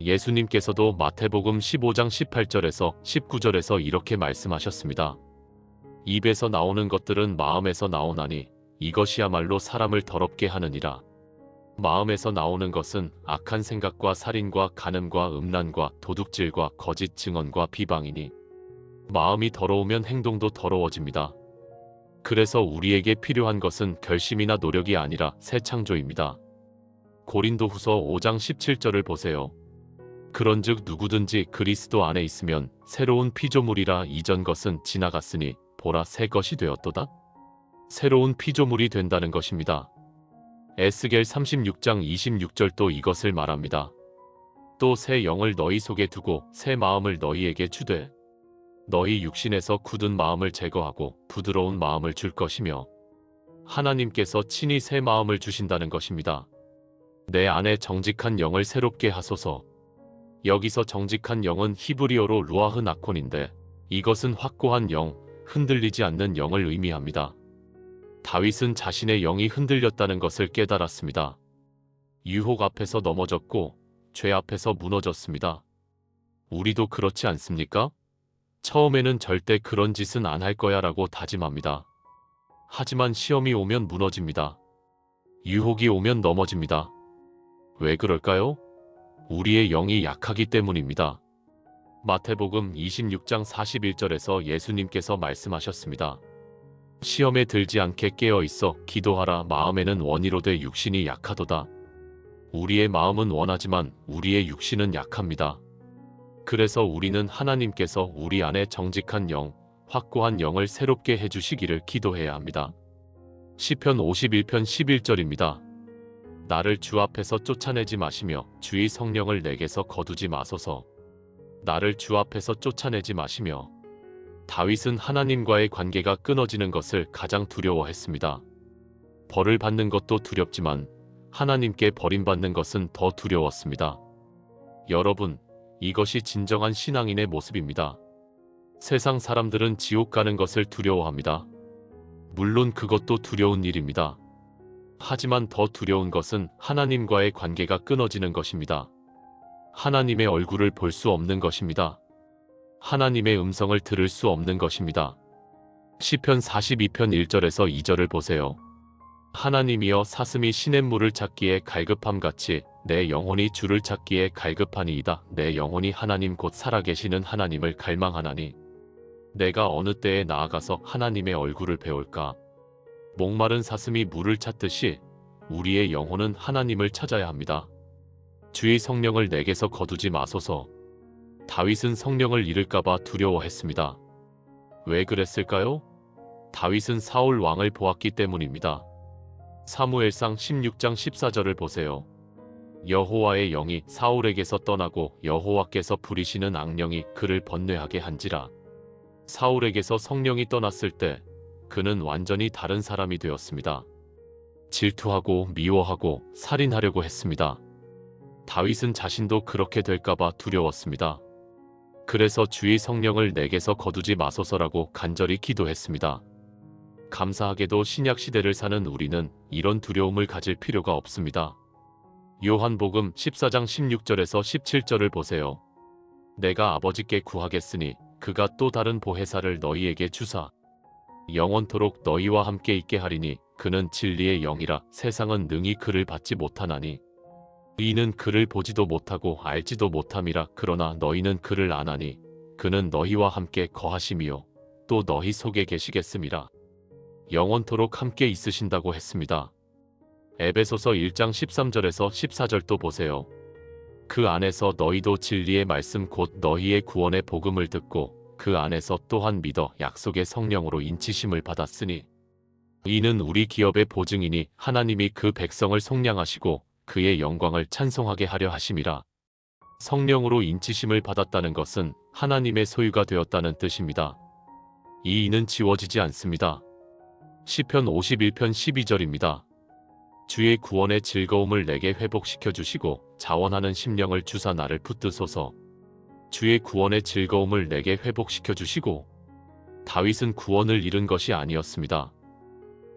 예수님께서도 마태복음 15장 18절에서 19절에서 이렇게 말씀하셨습니다. 입에서 나오는 것들은 마음에서 나오나니 이것이야말로 사람을 더럽게 하느니라. 마음에서 나오는 것은 악한 생각과 살인과 간음과 음란과 도둑질과 거짓 증언과 비방이니 마음이 더러우면 행동도 더러워집니다. 그래서 우리에게 필요한 것은 결심이나 노력이 아니라 새 창조입니다. 고린도후서 5장 17절을 보세요. 그런즉 누구든지 그리스도 안에 있으면 새로운 피조물이라 이전 것은 지나갔으니 보라 새 것이 되었도다. 새로운 피조물이 된다는 것입니다. 에스겔 36장 26절도 이것을 말합니다. 또 새 영을 너희 속에 두고 새 마음을 너희에게 주되 너희 육신에서 굳은 마음을 제거하고 부드러운 마음을 줄 것이며 하나님께서 친히 새 마음을 주신다는 것입니다. 내 안에 정직한 영을 새롭게 하소서. 여기서 정직한 영은 히브리어로 루아흐 나콘인데 이것은 확고한 영, 흔들리지 않는 영을 의미합니다. 다윗은 자신의 영이 흔들렸다는 것을 깨달았습니다. 유혹 앞에서 넘어졌고 죄 앞에서 무너졌습니다. 우리도 그렇지 않습니까? 처음에는 절대 그런 짓은 안 할 거야 라고 다짐합니다. 하지만 시험이 오면 무너집니다. 유혹이 오면 넘어집니다. 왜 그럴까요? 우리의 영이 약하기 때문입니다. 마태복음 26장 41절에서 예수님께서 말씀하셨습니다. 시험에 들지 않게 깨어 있어 기도하라. 마음에는 원이로되 육신이 약하도다. 우리의 마음은 원하지만 우리의 육신은 약합니다. 그래서 우리는 하나님께서 우리 안에 정직한 영, 확고한 영을 새롭게 해주시기를 기도해야 합니다. 시편 51편 11절입니다. 나를 주 앞에서 쫓아내지 마시며 주의 성령을 내게서 거두지 마소서. 나를 주 앞에서 쫓아내지 마시며 다윗은 하나님과의 관계가 끊어지는 것을 가장 두려워했습니다. 벌을 받는 것도 두렵지만 하나님께 버림받는 것은 더 두려웠습니다. 여러분, 이것이 진정한 신앙인의 모습입니다. 세상 사람들은 지옥 가는 것을 두려워합니다. 물론 그것도 두려운 일입니다. 하지만 더 두려운 것은 하나님과의 관계가 끊어지는 것입니다. 하나님의 얼굴을 볼 수 없는 것입니다. 하나님의 음성을 들을 수 없는 것입니다. 시편 42편 1절에서 2절을 보세요. 하나님이여 사슴이 시냇물을 찾기에 갈급함같이 내 영혼이 주를 찾기에 갈급하니이다. 내 영혼이 하나님 곧 살아계시는 하나님을 갈망하나니 내가 어느 때에 나아가서 하나님의 얼굴을 배울까. 목마른 사슴이 물을 찾듯이 우리의 영혼은 하나님을 찾아야 합니다. 주의 성령을 내게서 거두지 마소서. 다윗은 성령을 잃을까봐 두려워했습니다. 왜 그랬을까요? 다윗은 사울 왕을 보았기 때문입니다. 사무엘상 16장 14절을 보세요. 여호와의 영이 사울에게서 떠나고 여호와께서 부리시는 악령이 그를 번뇌하게 한지라. 사울에게서 성령이 떠났을 때 그는 완전히 다른 사람이 되었습니다. 질투하고 미워하고 살인하려고 했습니다. 다윗은 자신도 그렇게 될까봐 두려웠습니다. 그래서 주의 성령을 내게서 거두지 마소서라고 간절히 기도했습니다. 감사하게도 신약시대를 사는 우리는 이런 두려움을 가질 필요가 없습니다. 요한복음 14장 16절에서 17절을 보세요. 내가 아버지께 구하겠으니 그가 또 다른 보혜사를 너희에게 주사 영원토록 너희와 함께 있게 하리니 그는 진리의 영이라. 세상은 능히 그를 받지 못하나니 이는 그를 보지도 못하고 알지도 못함이라. 그러나 너희는 그를 아나니 그는 너희와 함께 거하심이요 또 너희 속에 계시겠음이라. 영원토록 함께 있으신다고 했습니다. 에베소서 1장 13절에서 14절도 보세요. 그 안에서 너희도 진리의 말씀 곧 너희의 구원의 복음을 듣고 그 안에서 또한 믿어 약속의 성령으로 인치심을 받았으니 이는 우리 기업의 보증이니 하나님이 그 백성을 속량하시고 그의 영광을 찬송하게 하려 하심이라. 성령으로 인치심을 받았다는 것은 하나님의 소유가 되었다는 뜻입니다. 이 이는 지워지지 않습니다. 시편 51편 12절입니다. 주의 구원의 즐거움을 내게 회복시켜 주시고 자원하는 심령을 주사 나를 붙드소서. 주의 구원의 즐거움을 내게 회복시켜 주시고. 다윗은 구원을 잃은 것이 아니었습니다.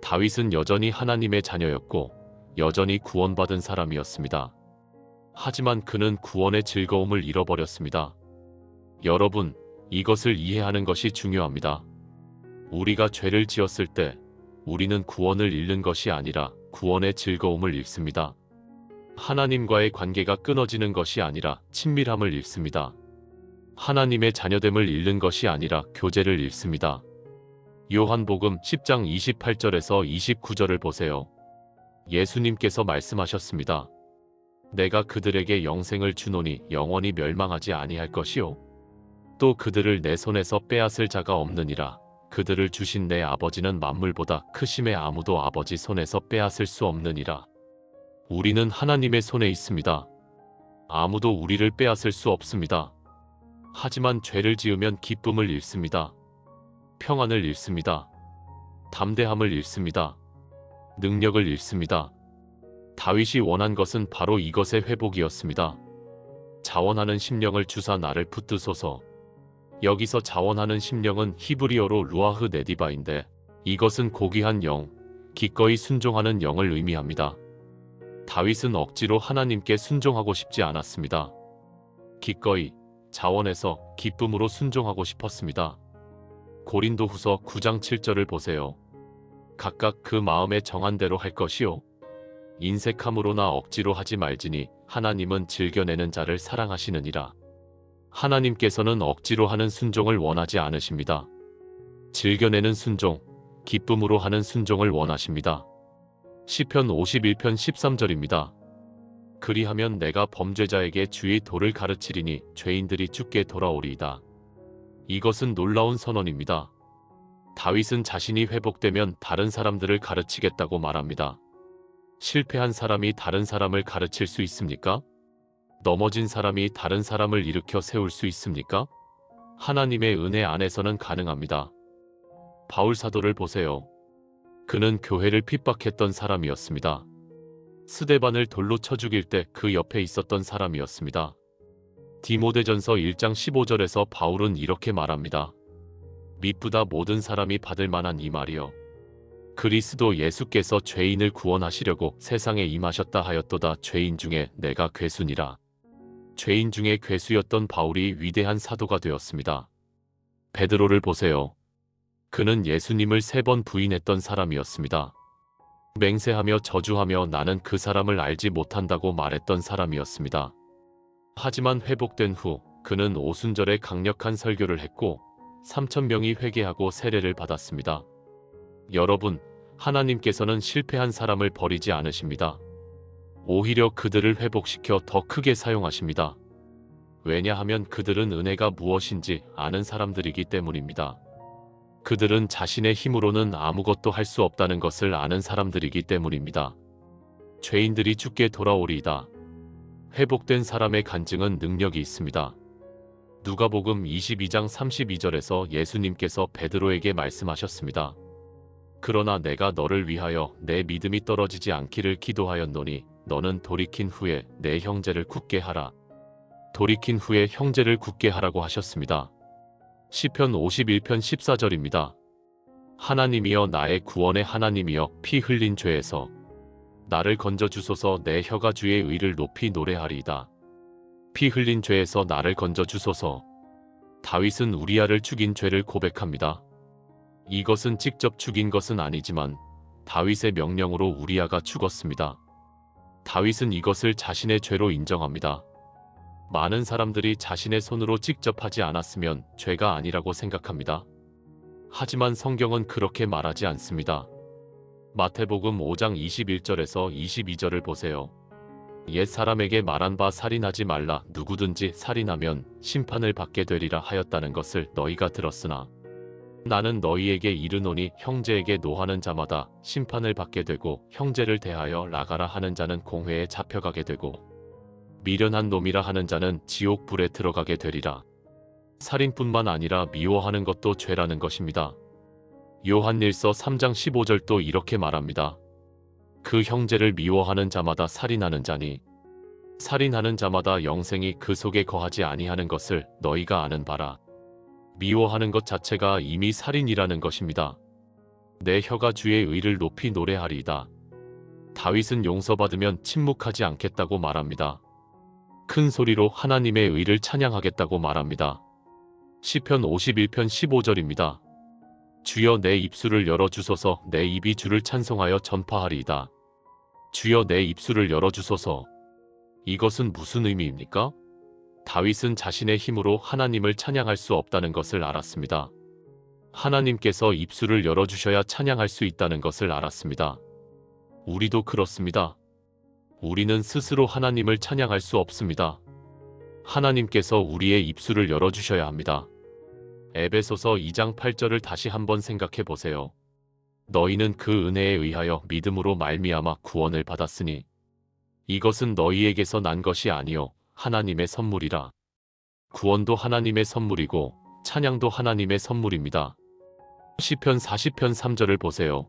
다윗은 여전히 하나님의 자녀였고 여전히 구원받은 사람이었습니다. 하지만 그는 구원의 즐거움을 잃어버렸습니다. 여러분, 이것을 이해하는 것이 중요합니다. 우리가 죄를 지었을 때 우리는 구원을 잃는 것이 아니라 구원의 즐거움을 잃습니다. 하나님과의 관계가 끊어지는 것이 아니라 친밀함을 잃습니다. 하나님의 자녀됨을 잃는 것이 아니라 교제를 잃습니다. 요한복음 10장 28절에서 29절을 보세요. 예수님께서 말씀하셨습니다. 내가 그들에게 영생을 주노니 영원히 멸망하지 아니할 것이요 또 그들을 내 손에서 빼앗을 자가 없느니라. 그들을 주신 내 아버지는 만물보다 크심에 아무도 아버지 손에서 빼앗을 수 없느니라. 우리는 하나님의 손에 있습니다. 아무도 우리를 빼앗을 수 없습니다. 하지만 죄를 지으면 기쁨을 잃습니다. 평안을 잃습니다. 담대함을 잃습니다. 능력을 잃습니다. 다윗이 원한 것은 바로 이것의 회복이었습니다. 자원하는 심령을 주사 나를 붙드소서. 여기서 자원하는 심령은 히브리어로 루아흐 네디바인데 이것은 고귀한 영, 기꺼이 순종하는 영을 의미합니다. 다윗은 억지로 하나님께 순종하고 싶지 않았습니다. 기꺼이, 자원해서 기쁨으로 순종하고 싶었습니다. 고린도후서 9장 7절을 보세요. 각각 그 마음에 정한 대로 할 것이요 인색함으로나 억지로 하지 말지니 하나님은 즐겨내는 자를 사랑하시느니라. 하나님께서는 억지로 하는 순종을 원하지 않으십니다. 즐겨내는 순종, 기쁨으로 하는 순종을 원하십니다. 시편 51편 13절입니다. 그리하면 내가 범죄자에게 주의 도를 가르치리니 죄인들이 주께 돌아오리이다. 이것은 놀라운 선언입니다. 다윗은 자신이 회복되면 다른 사람들을 가르치겠다고 말합니다. 실패한 사람이 다른 사람을 가르칠 수 있습니까? 넘어진 사람이 다른 사람을 일으켜 세울 수 있습니까? 하나님의 은혜 안에서는 가능합니다. 바울 사도를 보세요. 그는 교회를 핍박했던 사람이었습니다. 스데반을 돌로 쳐 죽일 때 그 옆에 있었던 사람이었습니다. 디모데전서 1장 15절에서 바울은 이렇게 말합니다. 미쁘다 모든 사람이 받을 만한 이 말이여. 그리스도 예수께서 죄인을 구원하시려고 세상에 임하셨다 하였도다. 죄인 중에 내가 괴수니라. 죄인 중에 괴수였던 바울이 위대한 사도가 되었습니다. 베드로를 보세요. 그는 예수님을 3번 부인했던 사람이었습니다. 맹세하며 저주하며 나는 그 사람을 알지 못한다고 말했던 사람이었습니다. 하지만 회복된 후 그는 오순절에 강력한 설교를 했고 3,000명이 회개하고 세례를 받았습니다. 여러분, 하나님께서는 실패한 사람을 버리지 않으십니다. 오히려 그들을 회복시켜 더 크게 사용하십니다. 왜냐하면 그들은 은혜가 무엇인지 아는 사람들이기 때문입니다. 그들은 자신의 힘으로는 아무것도 할 수 없다는 것을 아는 사람들이기 때문입니다. 죄인들이 주께 돌아오리이다. 회복된 사람의 간증은 능력이 있습니다. 누가복음 22장 32절에서 예수님께서 베드로에게 말씀하셨습니다. 그러나 내가 너를 위하여 내 믿음이 떨어지지 않기를 기도하였노니 너는 돌이킨 후에 내 형제를 굳게 하라. 돌이킨 후에 형제를 굳게 하라고 하셨습니다. 시편 51편 14절입니다. 하나님이여 나의 구원의 하나님이여 피 흘린 죄에서 나를 건져주소서. 내 혀가 주의 의를 높이 노래하리이다. 피 흘린 죄에서 나를 건져주소서. 다윗은 우리아를 죽인 죄를 고백합니다. 이것은 직접 죽인 것은 아니지만 다윗의 명령으로 우리아가 죽었습니다. 다윗은 이것을 자신의 죄로 인정합니다. 많은 사람들이 자신의 손으로 직접 하지 않았으면 죄가 아니라고 생각합니다. 하지만 성경은 그렇게 말하지 않습니다. 마태복음 5장 21절에서 22절을 보세요. 옛 사람에게 말한 바 살인하지 말라. 누구든지 살인하면 심판을 받게 되리라 하였다는 것을 너희가 들었으나 나는 너희에게 이르노니 형제에게 노하는 자마다 심판을 받게 되고 형제를 대하여 나가라 하는 자는 공회에 잡혀가게 되고 미련한 놈이라 하는 자는 지옥 불에 들어가게 되리라. 살인뿐만 아니라 미워하는 것도 죄라는 것입니다. 요한일서 3장 15절도 이렇게 말합니다. 그 형제를 미워하는 자마다 살인하는 자니 살인하는 자마다 영생이 그 속에 거하지 아니하는 것을 너희가 아는 바라. 미워하는 것 자체가 이미 살인이라는 것입니다. 내 혀가 주의 의를 높이 노래하리이다. 다윗은 용서받으면 침묵하지 않겠다고 말합니다. 큰 소리로 하나님의 의를 찬양하겠다고 말합니다. 시편 51편 15절입니다. 주여 내 입술을 열어주소서. 내 입이 주를 찬송하여 전파하리이다. 주여 내 입술을 열어주소서. 이것은 무슨 의미입니까? 다윗은 자신의 힘으로 하나님을 찬양할 수 없다는 것을 알았습니다. 하나님께서 입술을 열어주셔야 찬양할 수 있다는 것을 알았습니다. 우리도 그렇습니다. 우리는 스스로 하나님을 찬양할 수 없습니다. 하나님께서 우리의 입술을 열어주셔야 합니다. 에베소서 2장 8절을 다시 한번 생각해 보세요. 너희는 그 은혜에 의하여 믿음으로 말미암아 구원을 받았으니 이것은 너희에게서 난 것이 아니요 하나님의 선물이라. 구원도 하나님의 선물이고 찬양도 하나님의 선물입니다. 시편 40편 3절을 보세요.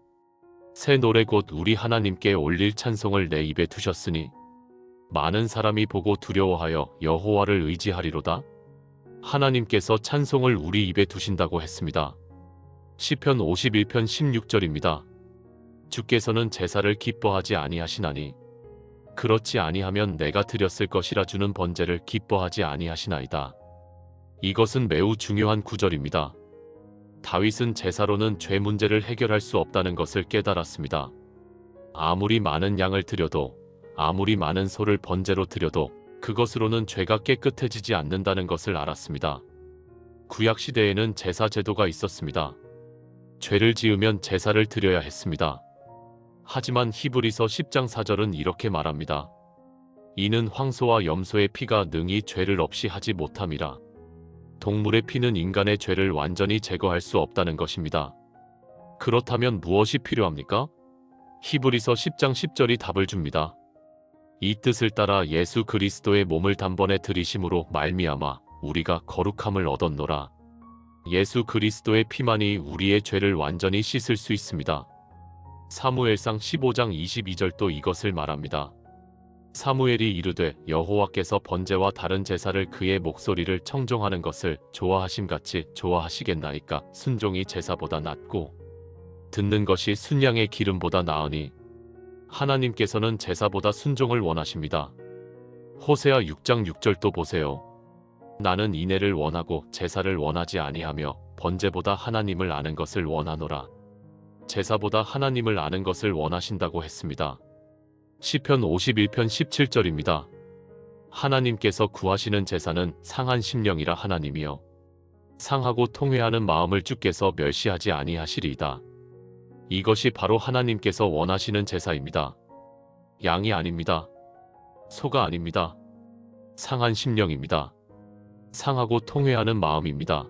새 노래 곧 우리 하나님께 올릴 찬송을 내 입에 두셨으니 많은 사람이 보고 두려워하여 여호와를 의지하리로다. 하나님께서 찬송을 우리 입에 두신다고 했습니다. 시편 51편 16절입니다. 주께서는 제사를 기뻐하지 아니하시나니 그렇지 아니하면 내가 드렸을 것이라. 주는 번제를 기뻐하지 아니하시나이다. 이것은 매우 중요한 구절입니다. 다윗은 제사로는 죄 문제를 해결할 수 없다는 것을 깨달았습니다. 아무리 많은 양을 드려도 아무리 많은 소를 번제로 드려도 그것으로는 죄가 깨끗해지지 않는다는 것을 알았습니다. 구약시대에는 제사 제도가 있었습니다. 죄를 지으면 제사를 드려야 했습니다. 하지만 히브리서 10장 4절은 이렇게 말합니다. 이는 황소와 염소의 피가 능히 죄를 없이 하지 못함이라. 동물의 피는 인간의 죄를 완전히 제거할 수 없다는 것입니다. 그렇다면 무엇이 필요합니까? 히브리서 10장 10절이 답을 줍니다. 이 뜻을 따라 예수 그리스도의 몸을 단번에 들이심으로 말미암아 우리가 거룩함을 얻었노라. 예수 그리스도의 피만이 우리의 죄를 완전히 씻을 수 있습니다. 사무엘상 15장 22절도 이것을 말합니다. 사무엘이 이르되 여호와께서 번제와 다른 제사를 그의 목소리를 청종하는 것을 좋아하심같이 좋아하시겠나이까. 순종이 제사보다 낫고 듣는 것이 순양의 기름보다 나으니 하나님께서는 제사보다 순종을 원하십니다. 호세아 6장 6절도 보세요. 나는 인애를 원하고 제사를 원하지 아니하며 번제보다 하나님을 아는 것을 원하노라. 제사보다 하나님을 아는 것을 원하신다고 했습니다. 시편 51편 17절입니다. 하나님께서 구하시는 제사는 상한 심령이라. 하나님이여 상하고 통회하는 마음을 주께서 멸시하지 아니하시리이다. 이것이 바로 하나님께서 원하시는 제사입니다. 양이 아닙니다. 소가 아닙니다. 상한 심령입니다. 상하고 통회하는 마음입니다.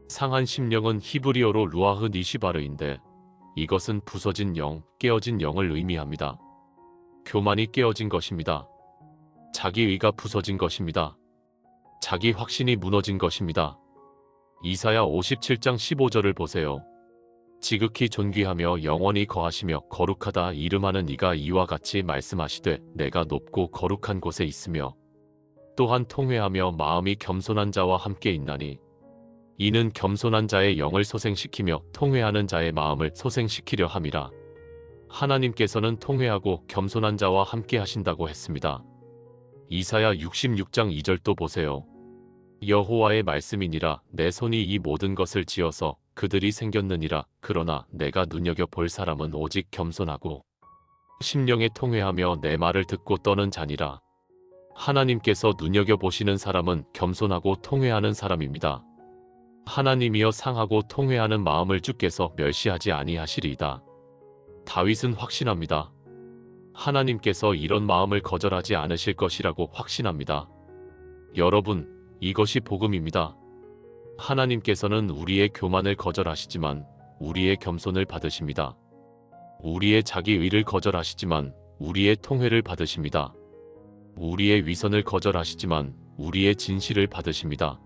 상한 심령은 히브리어로 루아흐 니시바르인데 이것은 부서진 영, 깨어진 영을 의미합니다. 교만이 깨어진 것입니다. 자기 의가 부서진 것입니다. 자기 확신이 무너진 것입니다. 이사야 57장 15절을 보세요. 지극히 존귀하며 영원히 거하시며 거룩하다 이름하는 이가 이와 같이 말씀하시되 내가 높고 거룩한 곳에 있으며 또한 통회하며 마음이 겸손한 자와 함께 있나니 이는 겸손한 자의 영을 소생시키며 통회하는 자의 마음을 소생시키려 함이라. 하나님께서는 통회하고 겸손한 자와 함께 하신다고 했습니다. 이사야 66장 2절도 보세요. 여호와의 말씀이니라. 내 손이 이 모든 것을 지어서 그들이 생겼느니라. 그러나 내가 눈여겨볼 사람은 오직 겸손하고 심령에 통회하며 내 말을 듣고 떠는 자니라. 하나님께서 눈여겨보시는 사람은 겸손하고 통회하는 사람입니다. 하나님이여 상하고 통회하는 마음을 주께서 멸시하지 아니하시리이다. 다윗은 확신합니다. 하나님께서 이런 마음을 거절하지 않으실 것이라고 확신합니다. 여러분, 이것이 복음입니다. 하나님께서는 우리의 교만을 거절하시지만 우리의 겸손을 받으십니다. 우리의 자기 의를 거절하시지만 우리의 통회를 받으십니다. 우리의 위선을 거절하시지만 우리의 진실을 받으십니다.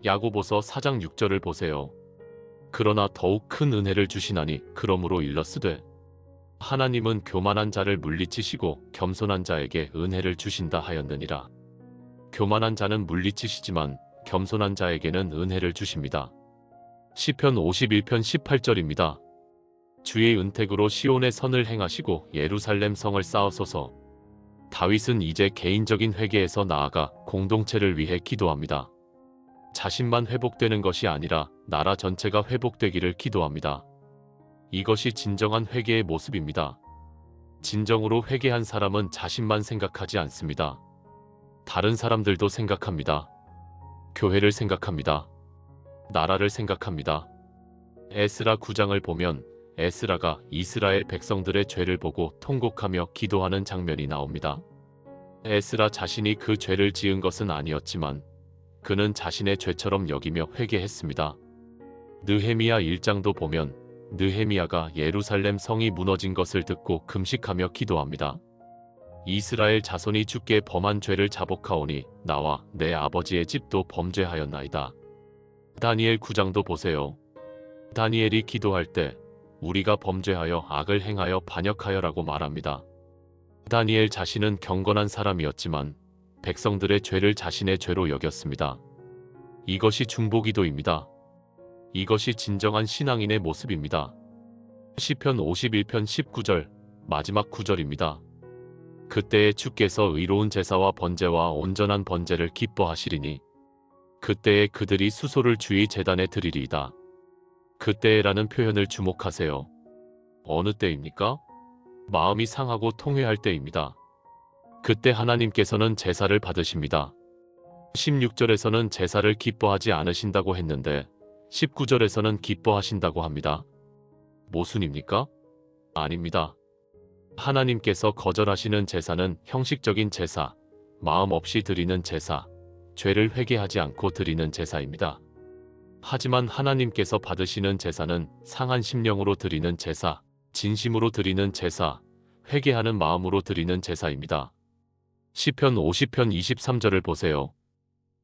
야고보서 4장 6절을 보세요. 그러나 더욱 큰 은혜를 주시나니 그러므로 일러스되 하나님은 교만한 자를 물리치시고 겸손한 자에게 은혜를 주신다 하였느니라. 교만한 자는 물리치시지만 겸손한 자에게는 은혜를 주십니다. 시편 51편 18절입니다. 주의 은택으로 시온의 선을 행하시고 예루살렘 성을 쌓으소서. 다윗은 이제 개인적인 회개에서 나아가 공동체를 위해 기도합니다. 자신만 회복되는 것이 아니라 나라 전체가 회복되기를 기도합니다. 이것이 진정한 회개의 모습입니다. 진정으로 회개한 사람은 자신만 생각하지 않습니다. 다른 사람들도 생각합니다. 교회를 생각합니다. 나라를 생각합니다. 에스라 9장을 보면 에스라가 이스라엘 백성들의 죄를 보고 통곡하며 기도하는 장면이 나옵니다. 에스라 자신이 그 죄를 지은 것은 아니었지만 그는 자신의 죄처럼 여기며 회개했습니다. 느헤미야 1장도 보면 느헤미야가 예루살렘 성이 무너진 것을 듣고 금식하며 기도합니다. 이스라엘 자손이 주께 범한 죄를 자복하오니 나와 내 아버지의 집도 범죄하였나이다. 다니엘 9장도 보세요. 다니엘이 기도할 때 우리가 범죄하여 악을 행하여 반역하여라고 말합니다. 다니엘 자신은 경건한 사람이었지만 백성들의 죄를 자신의 죄로 여겼습니다. 이것이 중보기도입니다. 이것이 진정한 신앙인의 모습입니다. 시편 51편 19절 마지막 구절입니다. 그때에 주께서 의로운 제사와 번제와 온전한 번제를 기뻐하시리니 그때에 그들이 수소를 주의 제단에 드리리이다. 그때에라는 표현을 주목하세요. 어느 때입니까? 마음이 상하고 통회할 때입니다. 그때 하나님께서는 제사를 받으십니다. 16절에서는 제사를 기뻐하지 않으신다고 했는데 19절에서는 기뻐하신다고 합니다. 모순입니까? 아닙니다. 하나님께서 거절하시는 제사는 형식적인 제사, 마음 없이 드리는 제사, 죄를 회개하지 않고 드리는 제사입니다. 하지만 하나님께서 받으시는 제사는 상한 심령으로 드리는 제사, 진심으로 드리는 제사, 회개하는 마음으로 드리는 제사입니다. 시편 50편 23절을 보세요.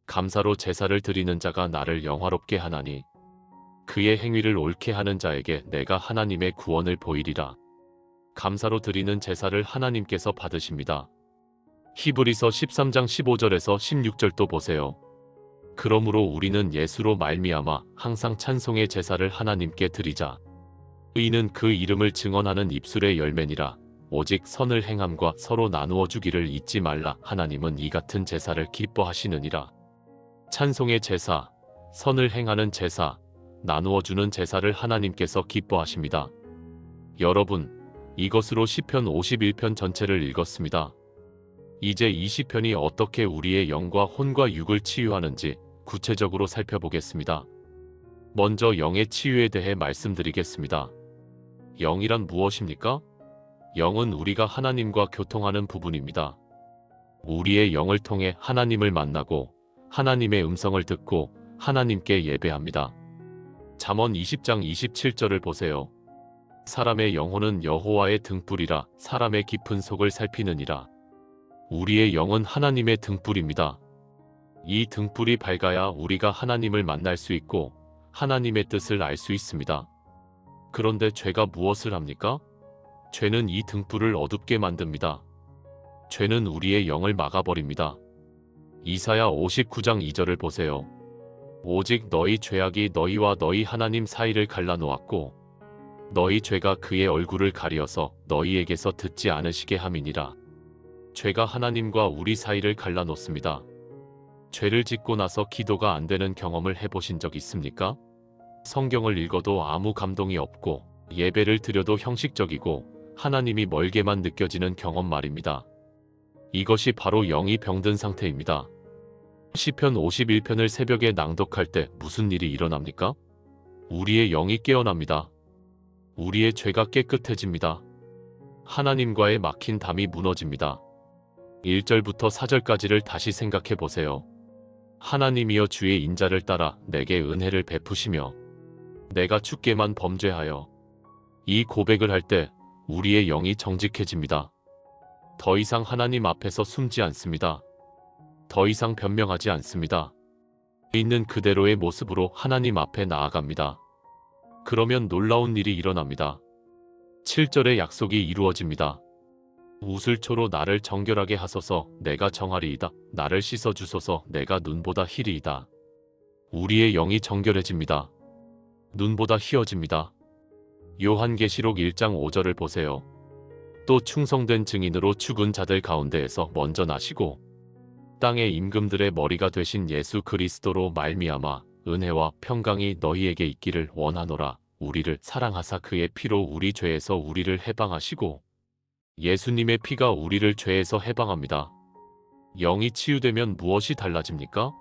감사로 제사를 드리는 자가 나를 영화롭게 하나니 그의 행위를 옳게 하는 자에게 내가 하나님의 구원을 보이리라. 감사로 드리는 제사를 하나님께서 받으십니다. 히브리서 13장 15절에서 16절도 보세요. 그러므로 우리는 예수로 말미암아 항상 찬송의 제사를 하나님께 드리자. 의인은 그 이름을 증언하는 입술의 열매니라. 오직 선을 행함과 서로 나누어 주기를 잊지 말라. 하나님은 이 같은 제사를 기뻐하시느니라. 찬송의 제사, 선을 행하는 제사, 나누어 주는 제사를 하나님께서 기뻐하십니다. 여러분, 이것으로 시편 51편 전체를 읽었습니다. 이제 이 시편이 어떻게 우리의 영과 혼과 육을 치유하는지 구체적으로 살펴보겠습니다. 먼저 영의 치유에 대해 말씀드리겠습니다. 영이란 무엇입니까? 영은 우리가 하나님과 교통하는 부분입니다. 우리의 영을 통해 하나님을 만나고 하나님의 음성을 듣고 하나님께 예배합니다. 잠언 20장 27절을 보세요. 사람의 영혼은 여호와의 등불이라 사람의 깊은 속을 살피느니라. 우리의 영은 하나님의 등불입니다. 이 등불이 밝아야 우리가 하나님을 만날 수 있고 하나님의 뜻을 알 수 있습니다. 그런데 죄가 무엇을 합니까? 죄는 이 등불을 어둡게 만듭니다. 죄는 우리의 영을 막아버립니다. 이사야 59장 2절을 보세요. 오직 너희 죄악이 너희와 너희 하나님 사이를 갈라놓았고 너희 죄가 그의 얼굴을 가리어서 너희에게서 듣지 않으시게 함이니라. 죄가 하나님과 우리 사이를 갈라놓습니다. 죄를 짓고 나서 기도가 안 되는 경험을 해보신 적 있습니까? 성경을 읽어도 아무 감동이 없고 예배를 드려도 형식적이고 하나님이 멀게만 느껴지는 경험 말입니다. 이것이 바로 영이 병든 상태입니다. 시편 51편을 새벽에 낭독할 때 무슨 일이 일어납니까? 우리의 영이 깨어납니다. 우리의 죄가 깨끗해집니다. 하나님과의 막힌 담이 무너집니다. 1절부터 4절까지를 다시 생각해 보세요. 하나님이여 주의 인자를 따라 내게 은혜를 베푸시며 내가 주께만 범죄하여 이 고백을 할 때 우리의 영이 정직해집니다. 더 이상 하나님 앞에서 숨지 않습니다. 더 이상 변명하지 않습니다. 있는 그대로의 모습으로 하나님 앞에 나아갑니다. 그러면 놀라운 일이 일어납니다. 7절의 약속이 이루어집니다. 우슬초로 나를 정결하게 하소서 내가 정하리이다. 나를 씻어주소서 내가 눈보다 희리이다. 우리의 영이 정결해집니다. 눈보다 희어집니다. 요한계시록 1장 5절을 보세요. 또 충성된 증인으로 죽은 자들 가운데에서 먼저 나시고 땅의 임금들의 머리가 되신 예수 그리스도로 말미암아 은혜와 평강이 너희에게 있기를 원하노라. 우리를 사랑하사 그의 피로 우리 죄에서 우리를 해방하시고 예수님의 피가 우리를 죄에서 해방합니다. 영이 치유되면 무엇이 달라집니까?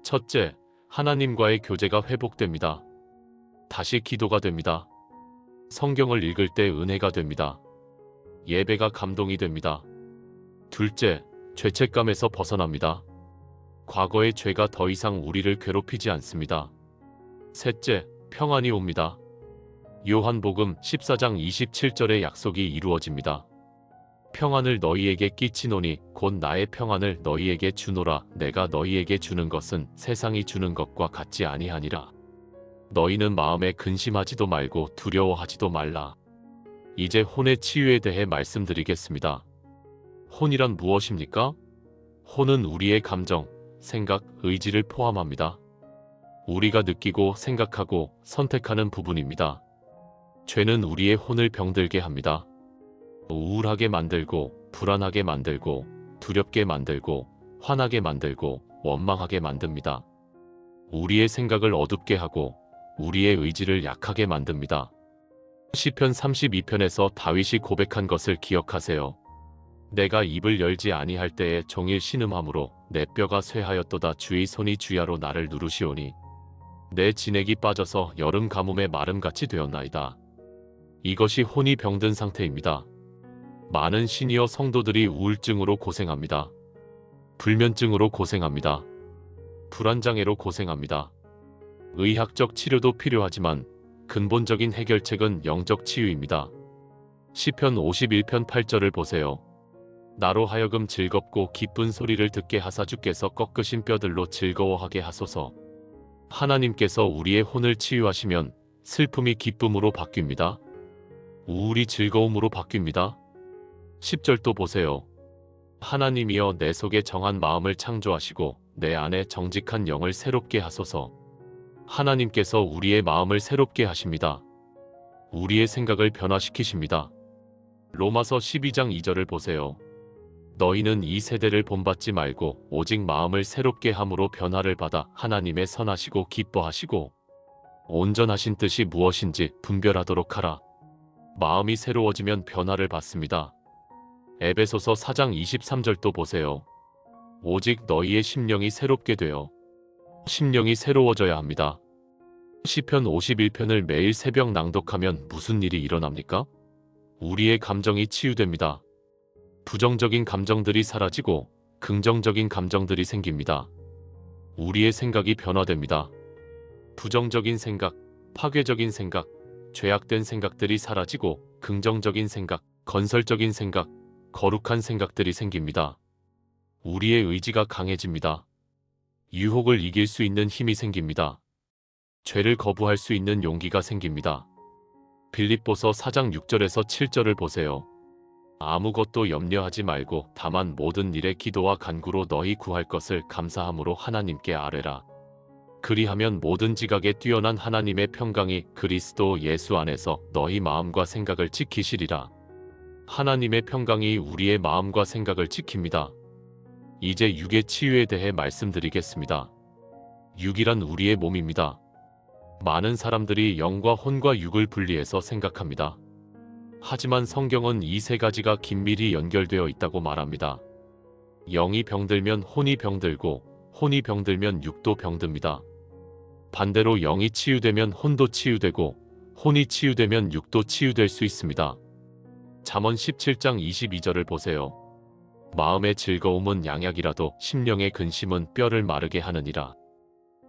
첫째, 하나님과의 교제가 회복됩니다. 다시 기도가 됩니다. 성경을 읽을 때 은혜가 됩니다. 예배가 감동이 됩니다. 둘째, 죄책감에서 벗어납니다. 과거의 죄가 더 이상 우리를 괴롭히지 않습니다. 셋째, 평안이 옵니다. 요한복음 14장 27절의 약속이 이루어집니다. 평안을 너희에게 끼치노니 곧 나의 평안을 너희에게 주노라. 내가 너희에게 주는 것은 세상이 주는 것과 같지 아니하니라. 너희는 마음에 근심하지도 말고 두려워하지도 말라. 이제 혼의 치유에 대해 말씀드리겠습니다. 혼이란 무엇입니까? 혼은 우리의 감정, 생각, 의지를 포함합니다. 우리가 느끼고 생각하고 선택하는 부분입니다. 죄는 우리의 혼을 병들게 합니다. 우울하게 만들고, 불안하게 만들고, 두렵게 만들고, 화나게 만들고, 원망하게 만듭니다. 우리의 생각을 어둡게 하고, 우리의 의지를 약하게 만듭니다. 시편 32편에서 다윗이 고백한 것을 기억하세요. 내가 입을 열지 아니할 때에 종일 신음함으로 내 뼈가 쇠하였도다. 주의 손이 주야로 나를 누르시오니 내 진액이 빠져서 여름 가뭄의 마름같이 되었나이다. 이것이 혼이 병든 상태입니다. 많은 시니어 성도들이 우울증으로 고생합니다. 불면증으로 고생합니다. 불안장애로 고생합니다. 의학적 치료도 필요하지만 근본적인 해결책은 영적 치유입니다. 시편 51편 8절을 보세요. 나로 하여금 즐겁고 기쁜 소리를 듣게 하사 주께서 꺾으신 뼈들로 즐거워하게 하소서. 하나님께서 우리의 혼을 치유하시면 슬픔이 기쁨으로 바뀝니다. 우울이 즐거움으로 바뀝니다. 10절도 보세요. 하나님이여 내 속에 정한 마음을 창조하시고 내 안에 정직한 영을 새롭게 하소서. 하나님께서 우리의 마음을 새롭게 하십니다. 우리의 생각을 변화시키십니다. 로마서 12장 2절을 보세요. 너희는 이 세대를 본받지 말고 오직 마음을 새롭게 함으로 변화를 받아 하나님의 선하시고 기뻐하시고 온전하신 뜻이 무엇인지 분별하도록 하라. 마음이 새로워지면 변화를 받습니다. 에베소서 4장 23절도 보세요. 오직 너희의 심령이 새롭게 되어 심령이 새로워져야 합니다. 시편 51편을 매일 새벽 낭독하면 무슨 일이 일어납니까? 우리의 감정이 치유됩니다. 부정적인 감정들이 사라지고 긍정적인 감정들이 생깁니다. 우리의 생각이 변화됩니다. 부정적인 생각, 파괴적인 생각, 죄악된 생각들이 사라지고 긍정적인 생각, 건설적인 생각, 거룩한 생각들이 생깁니다. 우리의 의지가 강해집니다. 유혹을 이길 수 있는 힘이 생깁니다. 죄를 거부할 수 있는 용기가 생깁니다. 빌립보서 4장 6절에서 7절을 보세요. 아무것도 염려하지 말고 다만 모든 일에 기도와 간구로 너희 구할 것을 감사함으로 하나님께 아뢰라. 그리하면 모든 지각에 뛰어난 하나님의 평강이 그리스도 예수 안에서 너희 마음과 생각을 지키시리라. 하나님의 평강이 우리의 마음과 생각을 지킵니다. 이제 육의 치유에 대해 말씀드리겠습니다. 육이란 우리의 몸입니다. 많은 사람들이 영과 혼과 육을 분리해서 생각합니다. 하지만 성경은 이 세 가지가 긴밀히 연결되어 있다고 말합니다. 영이 병들면 혼이 병들고 혼이 병들면 육도 병듭니다. 반대로 영이 치유되면 혼도 치유되고 혼이 치유되면 육도 치유될 수 있습니다. 잠언 17장 22절을 보세요. 마음의 즐거움은 양약이라도 심령의 근심은 뼈를 마르게 하느니라.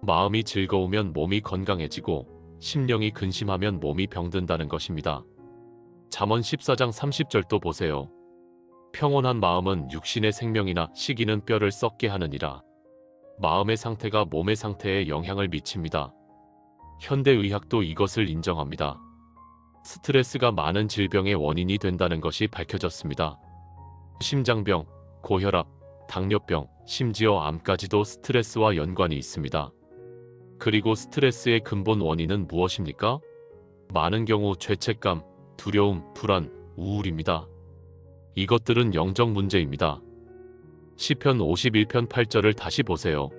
마음이 즐거우면 몸이 건강해지고 심령이 근심하면 몸이 병든다는 것입니다. 잠언 14장 30절도 보세요. 평온한 마음은 육신의 생명이나 시기는 뼈를 썩게 하느니라. 마음의 상태가 몸의 상태에 영향을 미칩니다. 현대의학도 이것을 인정합니다. 스트레스가 많은 질병의 원인이 된다는 것이 밝혀졌습니다. 심장병, 고혈압, 당뇨병, 심지어 암까지도 스트레스와 연관이 있습니다. 그리고 스트레스의 근본 원인은 무엇입니까? 많은 경우 죄책감, 두려움, 불안, 우울입니다. 이것들은 영적 문제입니다. 시편 51편 8절을 다시 보세요.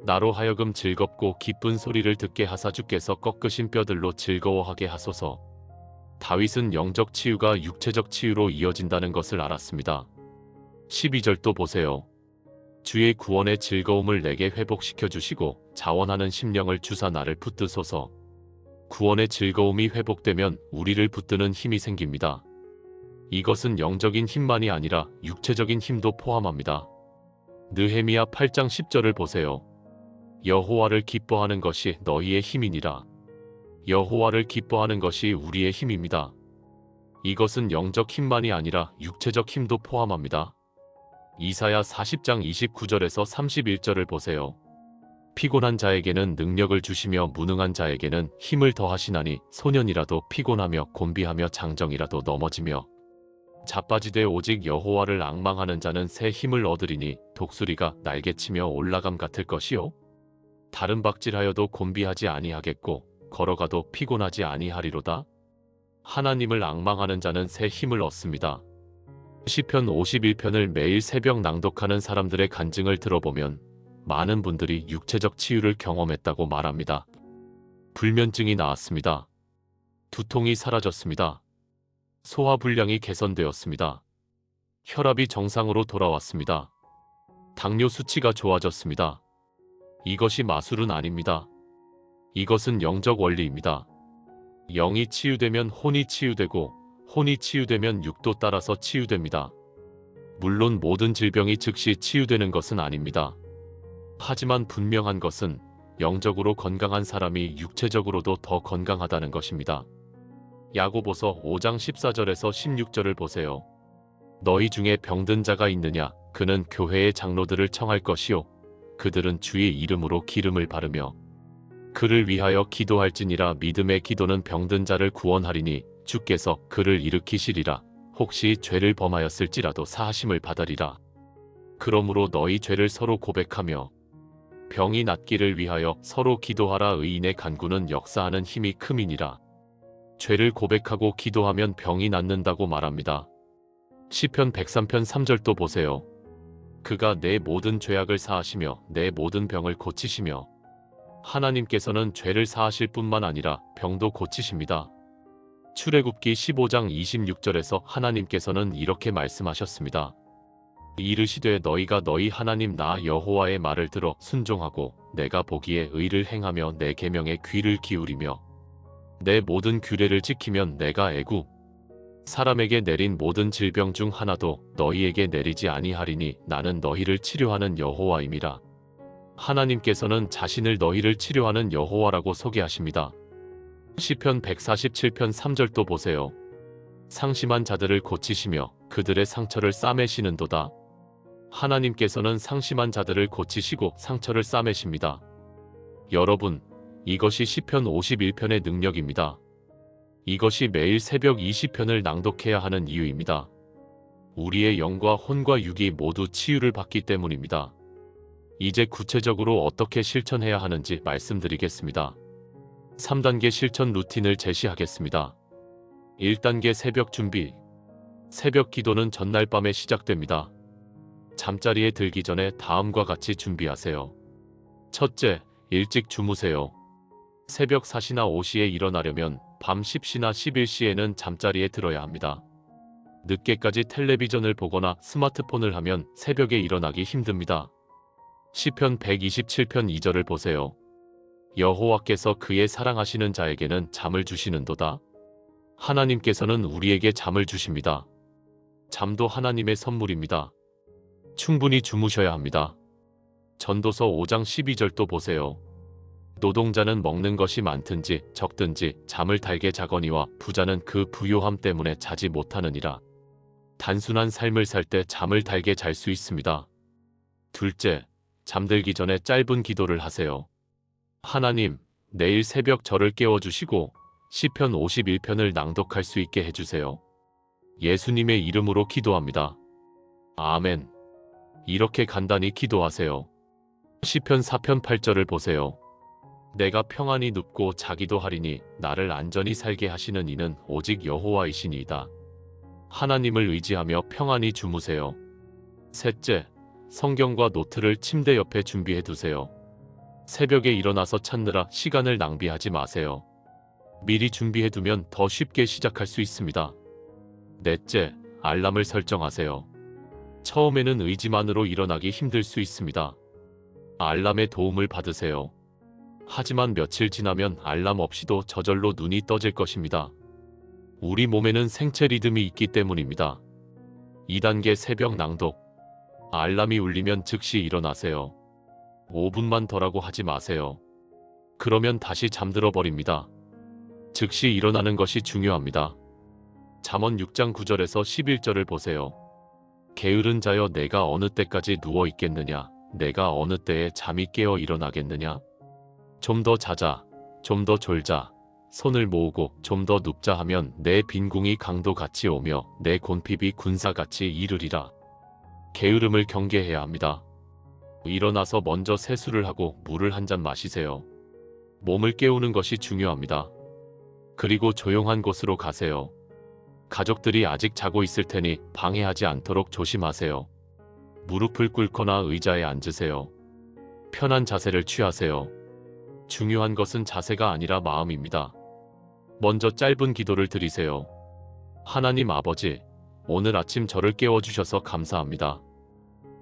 나로 하여금 즐겁고 기쁜 소리를 듣게 하사 주께서 꺾으신 뼈들로 즐거워하게 하소서. 다윗은 영적 치유가 육체적 치유로 이어진다는 것을 알았습니다. 12절도 보세요. 주의 구원의 즐거움을 내게 회복시켜 주시고 자원하는 심령을 주사 나를 붙드소서. 구원의 즐거움이 회복되면 우리를 붙드는 힘이 생깁니다. 이것은 영적인 힘만이 아니라 육체적인 힘도 포함합니다. 느헤미야 8장 10절을 보세요. 여호와를 기뻐하는 것이 너희의 힘이니라. 여호와를 기뻐하는 것이 우리의 힘입니다. 이것은 영적 힘만이 아니라 육체적 힘도 포함합니다. 이사야 40장 29절에서 31절을 보세요. 피곤한 자에게는 능력을 주시며 무능한 자에게는 힘을 더하시나니 소년이라도 피곤하며 곤비하며 장정이라도 넘어지며 자빠지되 오직 여호와를 앙망하는 자는 새 힘을 얻으리니 독수리가 날개치며 올라감 같을 것이요 다른 박질하여도 곤비하지 아니하겠고 걸어가도 피곤하지 아니하리로다. 하나님을 앙망하는 자는 새 힘을 얻습니다. 시편 51편을 매일 새벽 낭독하는 사람들의 간증을 들어보면 많은 분들이 육체적 치유를 경험했다고 말합니다. 불면증이 나았습니다. 두통이 사라졌습니다. 소화불량이 개선되었습니다. 혈압이 정상으로 돌아왔습니다. 당뇨 수치가 좋아졌습니다. 이것이 마술은 아닙니다. 이것은 영적 원리입니다. 영이 치유되면 혼이 치유되고 혼이 치유되면 육도 따라서 치유됩니다. 물론 모든 질병이 즉시 치유되는 것은 아닙니다. 하지만 분명한 것은 영적으로 건강한 사람이 육체적으로도 더 건강하다는 것입니다. 야고보서 5장 14절에서 16절을 보세요. 너희 중에 병든 자가 있느냐? 그는 교회의 장로들을 청할 것이요 그들은 주의 이름으로 기름을 바르며 그를 위하여 기도할지니라. 믿음의 기도는 병든 자를 구원하리니 주께서 그를 일으키시리라. 혹시 죄를 범하였을지라도 사하심을 받으리라. 그러므로 너희 죄를 서로 고백하며 병이 낫기를 위하여 서로 기도하라. 의인의 간구는 역사하는 힘이 큼이니라. 죄를 고백하고 기도하면 병이 낫는다고 말합니다. 시편 103편 3절도 보세요. 그가 내 모든 죄악을 사하시며 내 모든 병을 고치시며 하나님께서는 죄를 사하실 뿐만 아니라 병도 고치십니다. 출애굽기 15장 26절에서 하나님께서는 이렇게 말씀하셨습니다. 이르시되 너희가 너희 하나님 나 여호와의 말을 들어 순종하고 내가 보기에 의를 행하며 내 계명에 귀를 기울이며 내 모든 규례를 지키면 내가 애굽 사람에게 내린 모든 질병 중 하나도 너희에게 내리지 아니하리니 나는 너희를 치료하는 여호와임이라. 하나님께서는 자신을 너희를 치료하는 여호와라고 소개하십니다. 시편 147편 3절도 보세요. 상심한 자들을 고치시며 그들의 상처를 싸매시는도다. 하나님께서는 상심한 자들을 고치시고 상처를 싸매십니다. 여러분, 이것이 시편 51편의 능력입니다. 이것이 매일 새벽 20편을 낭독해야 하는 이유입니다. 우리의 영과 혼과 육이 모두 치유를 받기 때문입니다. 이제 구체적으로 어떻게 실천해야 하는지 말씀드리겠습니다. 3단계 실천 루틴을 제시하겠습니다. 1단계 새벽 준비. 새벽 기도는 전날 밤에 시작됩니다. 잠자리에 들기 전에 다음과 같이 준비하세요. 첫째, 일찍 주무세요. 새벽 4시나 5시에 일어나려면 밤 10시나 11시에는 잠자리에 들어야 합니다. 늦게까지 텔레비전을 보거나 스마트폰을 하면 새벽에 일어나기 힘듭니다. 시편 127편 2절을 보세요. 여호와께서 그의 사랑하시는 자에게는 잠을 주시는도다. 하나님께서는 우리에게 잠을 주십니다. 잠도 하나님의 선물입니다. 충분히 주무셔야 합니다. 전도서 5장 12절도 보세요. 노동자는 먹는 것이 많든지 적든지 잠을 달게 자거니와 부자는 그 부요함 때문에 자지 못하느니라. 단순한 삶을 살 때 잠을 달게 잘 수 있습니다. 둘째, 잠들기 전에 짧은 기도를 하세요. 하나님, 내일 새벽 저를 깨워주시고 시편 51편을 낭독할 수 있게 해주세요. 예수님의 이름으로 기도합니다. 아멘. 이렇게 간단히 기도하세요. 시편 4편 8절을 보세요. 내가 평안히 눕고 자기도 하리니 나를 안전히 살게 하시는 이는 오직 여호와이시니이다. 하나님을 의지하며 평안히 주무세요. 셋째, 성경과 노트를 침대 옆에 준비해 두세요. 새벽에 일어나서 찾느라 시간을 낭비하지 마세요. 미리 준비해 두면 더 쉽게 시작할 수 있습니다. 넷째, 알람을 설정하세요. 처음에는 의지만으로 일어나기 힘들 수 있습니다. 알람의 도움을 받으세요. 하지만 며칠 지나면 알람 없이도 저절로 눈이 떠질 것입니다. 우리 몸에는 생체 리듬이 있기 때문입니다. 2단계 새벽 낭독. 알람이 울리면 즉시 일어나세요. 5분만 더라고 하지 마세요. 그러면 다시 잠들어 버립니다. 즉시 일어나는 것이 중요합니다. 잠언 6장 9절에서 11절을 보세요. 게으른 자여 내가 어느 때까지 누워 있겠느냐? 내가 어느 때에 잠이 깨어 일어나겠느냐? 좀 더 자자, 좀 더 졸자, 손을 모으고 좀 더 눕자 하면 내 빈궁이 강도같이 오며 내 곤핍이 군사같이 이르리라. 게으름을 경계해야 합니다. 일어나서 먼저 세수를 하고 물을 한 잔 마시세요. 몸을 깨우는 것이 중요합니다. 그리고 조용한 곳으로 가세요. 가족들이 아직 자고 있을 테니 방해하지 않도록 조심하세요. 무릎을 꿇거나 의자에 앉으세요. 편한 자세를 취하세요. 중요한 것은 자세가 아니라 마음입니다. 먼저 짧은 기도를 드리세요. 하나님 아버지, 오늘 아침 저를 깨워주셔서 감사합니다.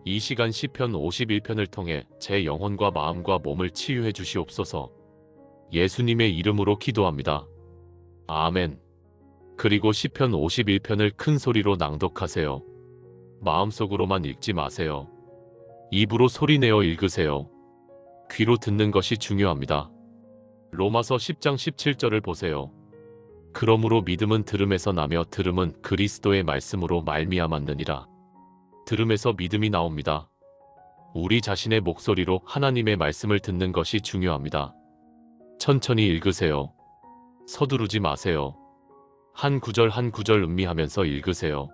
이 시간 시편 51편을 통해 제 영혼과 마음과 몸을 치유해 주시옵소서. 예수님의 이름으로 기도합니다. 아멘. 그리고 시편 51편을 큰 소리로 낭독하세요. 마음속으로만 읽지 마세요. 입으로 소리내어 읽으세요. 귀로 듣는 것이 중요합니다. 로마서 10장 17절을 보세요. 그러므로 믿음은 들음에서 나며 들음은 그리스도의 말씀으로 말미암았느니라. 들음에서 믿음이 나옵니다. 우리 자신의 목소리로 하나님의 말씀을 듣는 것이 중요합니다. 천천히 읽으세요. 서두르지 마세요. 한 구절 한 구절 음미하면서 읽으세요.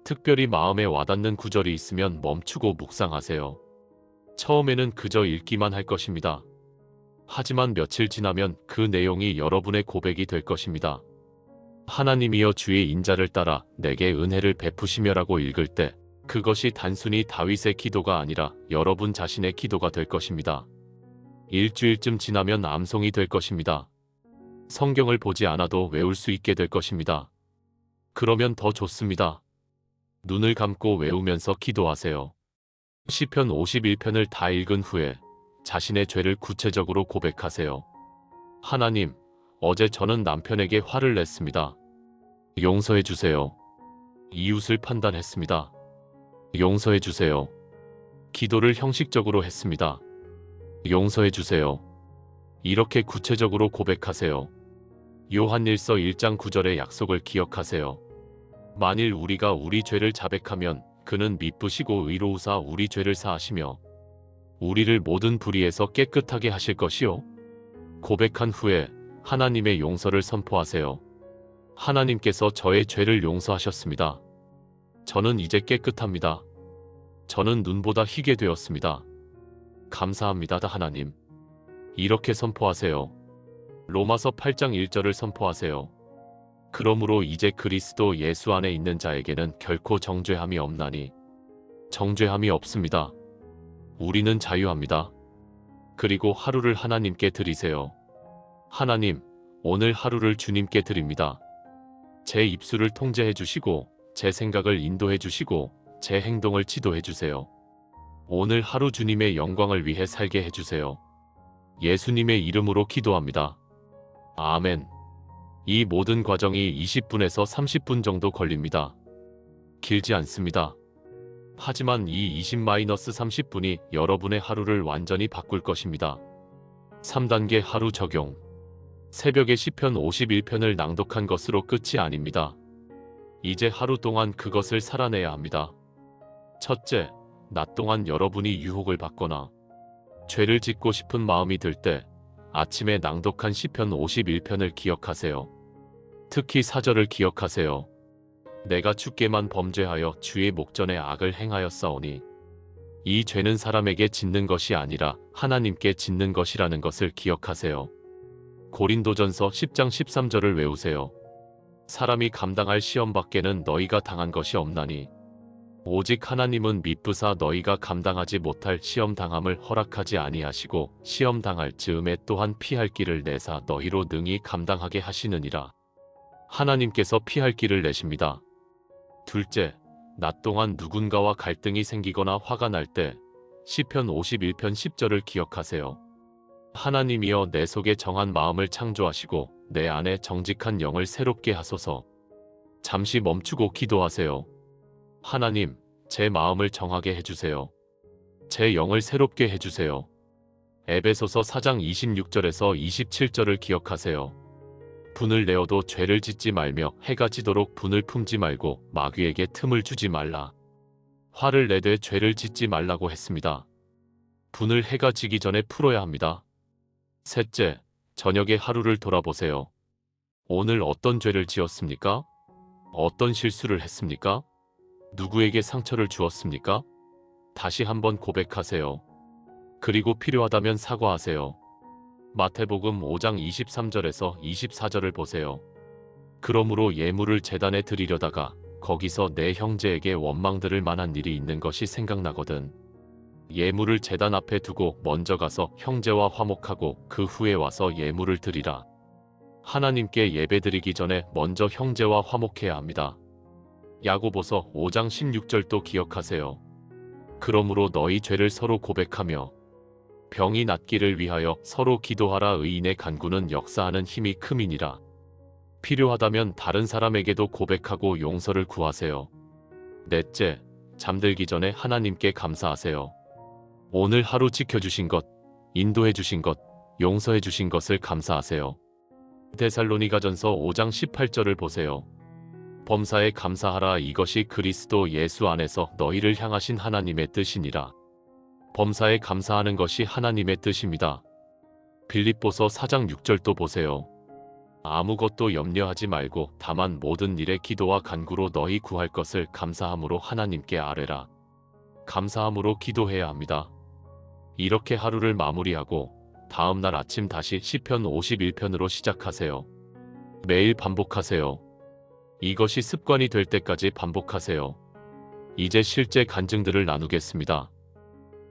특별히 마음에 와닿는 구절이 있으면 멈추고 묵상하세요. 처음에는 그저 읽기만 할 것입니다. 하지만 며칠 지나면 그 내용이 여러분의 고백이 될 것입니다. 하나님이여 주의 인자를 따라 내게 은혜를 베푸시며라고 읽을 때 그것이 단순히 다윗의 기도가 아니라 여러분 자신의 기도가 될 것입니다. 일주일쯤 지나면 암송이 될 것입니다. 성경을 보지 않아도 외울 수 있게 될 것입니다. 그러면 더 좋습니다. 눈을 감고 외우면서 기도하세요. 시편 51편을 다 읽은 후에 자신의 죄를 구체적으로 고백하세요. 하나님, 어제 저는 남편에게 화를 냈습니다. 용서해 주세요. 이웃을 판단했습니다. 용서해 주세요. 기도를 형식적으로 했습니다. 용서해 주세요. 이렇게 구체적으로 고백하세요. 요한일서 1장 9절의 약속을 기억하세요. 만일 우리가 우리 죄를 자백하면 그는 미쁘시고 의로우사 우리 죄를 사하시며 우리를 모든 불의에서 깨끗하게 하실 것이요. 고백한 후에 하나님의 용서를 선포하세요. 하나님께서 저의 죄를 용서하셨습니다. 저는 이제 깨끗합니다. 저는 눈보다 희게 되었습니다. 감사합니다, 하나님. 이렇게 선포하세요. 로마서 8장 1절을 선포하세요. 그러므로 이제 그리스도 예수 안에 있는 자에게는 결코 정죄함이 없나니 정죄함이 없습니다. 우리는 자유합니다. 그리고 하루를 하나님께 드리세요. 하나님, 오늘 하루를 주님께 드립니다. 제 입술을 통제해 주시고 제 생각을 인도해 주시고 제 행동을 지도해 주세요. 오늘 하루 주님의 영광을 위해 살게 해주세요. 예수님의 이름으로 기도합니다. 아멘. 이 모든 과정이 20분에서 30분 정도 걸립니다. 길지 않습니다. 하지만 이 20-30분이 여러분의 하루를 완전히 바꿀 것입니다. 3단계 하루 적용. 새벽에 시편 51편을 낭독한 것으로 끝이 아닙니다. 이제 하루 동안 그것을 살아내야 합니다. 첫째, 낮 동안 여러분이 유혹을 받거나 죄를 짓고 싶은 마음이 들 때 아침에 낭독한 시편 51편을 기억하세요. 특히 4절을 기억하세요. 내가 주께만 범죄하여 주의 목전에 악을 행하였사오니 이 죄는 사람에게 짓는 것이 아니라 하나님께 짓는 것이라는 것을 기억하세요. 고린도전서 10장 13절을 외우세요. 사람이 감당할 시험 밖에는 너희가 당한 것이 없나니 오직 하나님은 미쁘사 너희가 감당하지 못할 시험 당함을 허락하지 아니하시고 시험 당할 즈음에 또한 피할 길을 내사 너희로 능히 감당하게 하시느니라. 하나님께서 피할 길을 내십니다. 둘째, 낮 동안 누군가와 갈등이 생기거나 화가 날 때 시편 51편 10절을 기억하세요. 하나님이여 내 속에 정한 마음을 창조하시고 내 안에 정직한 영을 새롭게 하소서. 잠시 멈추고 기도하세요. 하나님, 제 마음을 정하게 해주세요. 제 영을 새롭게 해주세요. 에베소서 4장 26절에서 27절을 기억하세요. 분을 내어도 죄를 짓지 말며 해가 지도록 분을 품지 말고 마귀에게 틈을 주지 말라. 화를 내되 죄를 짓지 말라고 했습니다. 분을 해가 지기 전에 풀어야 합니다. 셋째, 저녁에 하루를 돌아보세요. 오늘 어떤 죄를 지었습니까? 어떤 실수를 했습니까? 누구에게 상처를 주었습니까? 다시 한번 고백하세요. 그리고 필요하다면 사과하세요. 마태복음 5장 23절에서 24절을 보세요. 그러므로 예물을 제단에 드리려다가 거기서 내 형제에게 원망들을 만한 일이 있는 것이 생각나거든. 예물을 제단 앞에 두고 먼저 가서 형제와 화목하고 그 후에 와서 예물을 드리라. 하나님께 예배드리기 전에 먼저 형제와 화목해야 합니다. 야고보서 5장 16절도 기억하세요. 그러므로 너희 죄를 서로 고백하며 병이 낫기를 위하여 서로 기도하라. 의인의 간구는 역사하는 힘이 큼이니라. 필요하다면 다른 사람에게도 고백하고 용서를 구하세요. 넷째, 잠들기 전에 하나님께 감사하세요. 오늘 하루 지켜주신 것, 인도해주신 것, 용서해주신 것을 감사하세요. 데살로니가전서 5장 18절을 보세요. 범사에 감사하라. 이것이 그리스도 예수 안에서 너희를 향하신 하나님의 뜻이니라. 범사에 감사하는 것이 하나님의 뜻입니다. 빌립보서 4장 6절도 보세요. 아무것도 염려하지 말고 다만 모든 일에 기도와 간구로 너희 구할 것을 감사함으로 하나님께 아뢰라. 감사함으로 기도해야 합니다. 이렇게 하루를 마무리하고 다음 날 아침 다시 시편 51편으로 시작하세요. 매일 반복하세요. 이것이 습관이 될 때까지 반복하세요. 이제 실제 간증들을 나누겠습니다.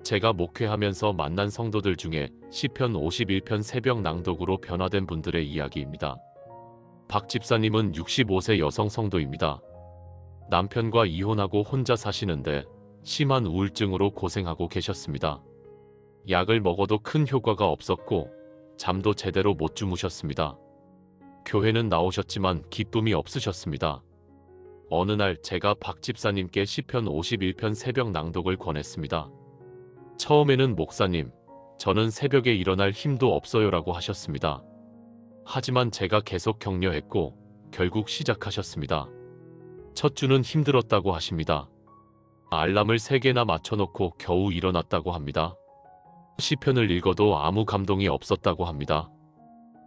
제가 목회하면서 만난 성도들 중에 시편 51편 새벽 낭독으로 변화된 분들의 이야기입니다. 박 집사님은 65세 여성 성도입니다. 남편과 이혼하고 혼자 사시는데 심한 우울증으로 고생하고 계셨습니다. 약을 먹어도 큰 효과가 없었고 잠도 제대로 못 주무셨습니다. 교회는 나오셨지만 기쁨이 없으셨습니다. 어느 날 제가 박 집사님께 시편 51편 새벽 낭독을 권했습니다. 처음에는 목사님, 저는 새벽에 일어날 힘도 없어요라고 하셨습니다. 하지만 제가 계속 격려했고 결국 시작하셨습니다. 첫 주는 힘들었다고 하십니다. 알람을 3개나 맞춰놓고 겨우 일어났다고 합니다. 시편을 읽어도 아무 감동이 없었다고 합니다.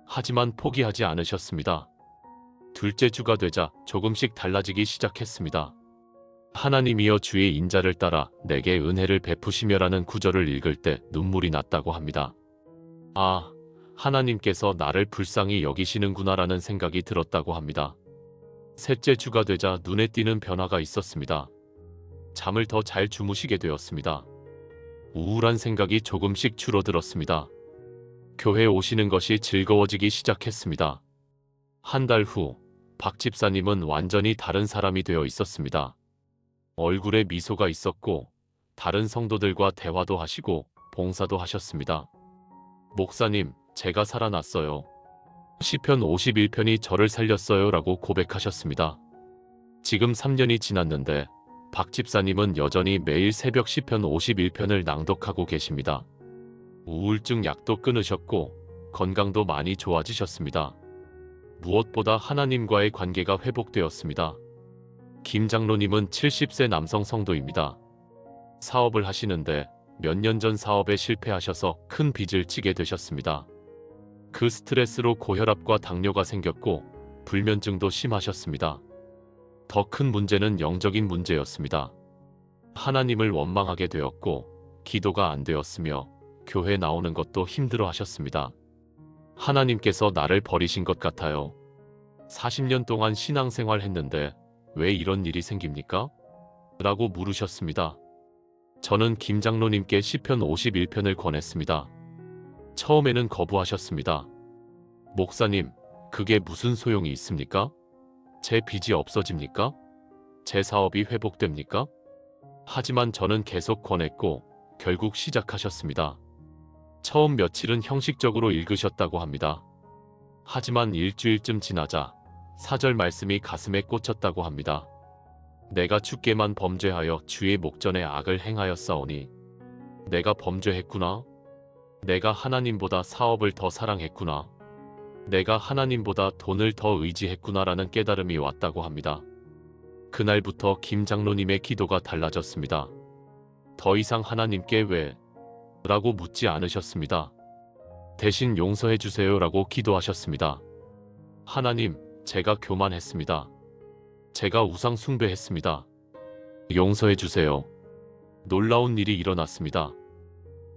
하지만 포기하지 않으셨습니다. 둘째 주가 되자 조금씩 달라지기 시작했습니다. 하나님이여 주의 인자를 따라 내게 은혜를 베푸시며라는 구절을 읽을 때 눈물이 났다고 합니다. 아, 하나님께서 나를 불쌍히 여기시는구나라는 생각이 들었다고 합니다. 셋째 주가 되자 눈에 띄는 변화가 있었습니다. 잠을 더 잘 주무시게 되었습니다. 우울한 생각이 조금씩 줄어들었습니다. 교회 오시는 것이 즐거워지기 시작했습니다. 한 달 후, 박 집사님은 완전히 다른 사람이 되어 있었습니다. 얼굴에 미소가 있었고 다른 성도들과 대화도 하시고 봉사도 하셨습니다. 목사님, 제가 살아났어요. 시편 51편이 저를 살렸어요 라고 고백하셨습니다. 지금 3년이 지났는데 박 집사님은 여전히 매일 새벽 시편 51편을 낭독하고 계십니다. 우울증 약도 끊으셨고 건강도 많이 좋아지셨습니다. 무엇보다 하나님과의 관계가 회복되었습니다. 김 장로님은 70세 남성 성도입니다. 사업을 하시는데 몇 년 전 사업에 실패하셔서 큰 빚을 지게 되셨습니다. 그 스트레스로 고혈압과 당뇨가 생겼고 불면증도 심하셨습니다. 더 큰 문제는 영적인 문제였습니다. 하나님을 원망하게 되었고 기도가 안 되었으며 교회 나오는 것도 힘들어 하셨습니다. 하나님께서 나를 버리신 것 같아요. 40년 동안 신앙생활 했는데 왜 이런 일이 생깁니까? 라고 물으셨습니다. 저는 김 장로님께 시편 51편을 권했습니다. 처음에는 거부하셨습니다. 목사님, 그게 무슨 소용이 있습니까? 제 빚이 없어집니까? 제 사업이 회복됩니까? 하지만 저는 계속 권했고 결국 시작하셨습니다. 처음 며칠은 형식적으로 읽으셨다고 합니다. 하지만 일주일쯤 지나자 4절 말씀이 가슴에 꽂혔다고 합니다. 내가 주께만 범죄하여 주의 목전에 악을 행하였사오니 내가 범죄했구나. 내가 하나님보다 사업을 더 사랑했구나. 내가 하나님보다 돈을 더 의지했구나라는 깨달음이 왔다고 합니다. 그날부터 김 장로님의 기도가 달라졌습니다. 더 이상 하나님께 왜? 라고 묻지 않으셨습니다. 대신 용서해 주세요 라고 기도하셨습니다. 하나님, 제가 교만했습니다. 제가 우상 숭배했습니다. 용서해 주세요. 놀라운 일이 일어났습니다.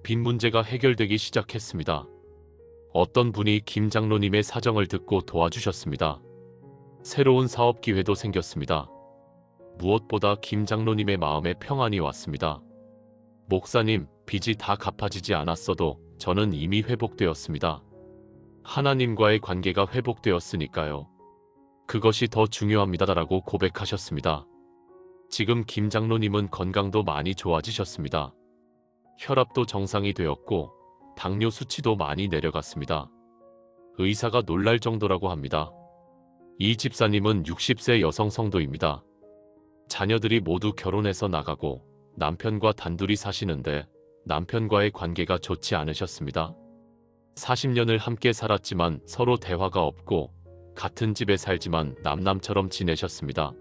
빚 문제가 해결되기 시작했습니다. 어떤 분이 김 장로님의 사정을 듣고 도와주셨습니다. 새로운 사업 기회도 생겼습니다. 무엇보다 김 장로님의 마음에 평안이 왔습니다. 목사님, 빚이 다 갚아지지 않았어도 저는 이미 회복되었습니다. 하나님과의 관계가 회복되었으니까요. 그것이 더 중요합니다라고 고백하셨습니다. 지금 김 장로님은 건강도 많이 좋아지셨습니다. 혈압도 정상이 되었고 당뇨 수치도 많이 내려갔습니다. 의사가 놀랄 정도라고 합니다. 이 집사님은 60세 여성 성도입니다. 자녀들이 모두 결혼해서 나가고 남편과 단둘이 사시는데 남편과의 관계가 좋지 않으셨습니다. 40년을 함께 살았지만 서로 대화가 없고 같은 집에 살지만 남남처럼 지내셨습니다.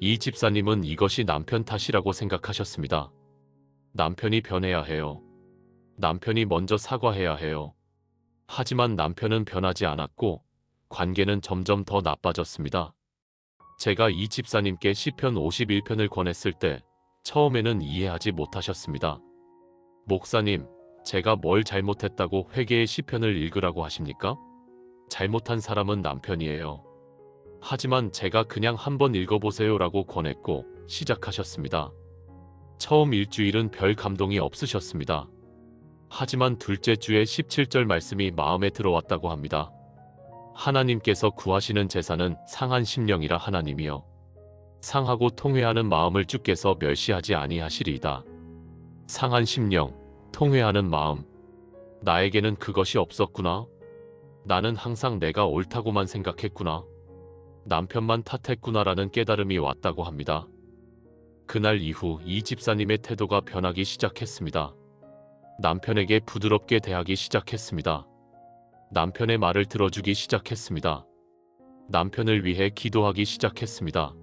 이 집사님은 이것이 남편 탓이라고 생각하셨습니다. 남편이 변해야 해요. 남편이 먼저 사과해야 해요. 하지만 남편은 변하지 않았고 관계는 점점 더 나빠졌습니다. 제가 이 집사님께 시편 51편을 권했을 때 처음에는 이해하지 못하셨습니다. 목사님, 제가 뭘 잘못했다고 회개의 시편을 읽으라고 하십니까? 잘못한 사람은 남편이에요. 하지만 제가 그냥 한번 읽어보세요 라고 권했고 시작하셨습니다. 처음 일주일은 별 감동이 없으셨습니다. 하지만 둘째 주에 17절 말씀이 마음에 들어왔다고 합니다. 하나님께서 구하시는 제사는 상한 심령이라 하나님이여. 상하고 통회하는 마음을 주께서 멸시하지 아니하시리이다. 상한 심령, 통회하는 마음. 나에게는 그것이 없었구나. 나는 항상 내가 옳다고만 생각했구나. 남편만 탓했구나라는 깨달음이 왔다고 합니다. 그날 이후 이 집사님의 태도가 변하기 시작했습니다. 남편에게 부드럽게 대하기 시작했습니다. 남편의 말을 들어주기 시작했습니다. 남편을 위해 기도하기 시작했습니다.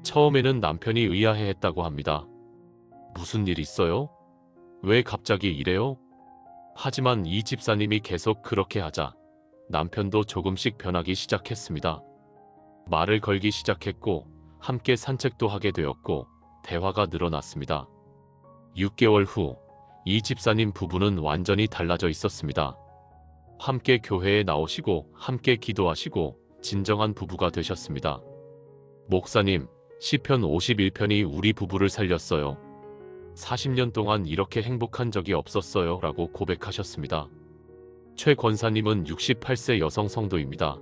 처음에는 남편이 의아해했다고 합니다. 무슨 일 있어요? 왜 갑자기 이래요? 하지만 이 집사님이 계속 그렇게 하자 남편도 조금씩 변하기 시작했습니다. 말을 걸기 시작했고 함께 산책도 하게 되었고 대화가 늘어났습니다. 6개월 후 이 집사님 부부는 완전히 달라져 있었습니다. 함께 교회에 나오시고 함께 기도하시고 진정한 부부가 되셨습니다. 목사님, 시편 51편이 우리 부부를 살렸어요. 40년 동안 이렇게 행복한 적이 없었어요 라고 고백하셨습니다. 최 권사님은 68세 여성 성도입니다.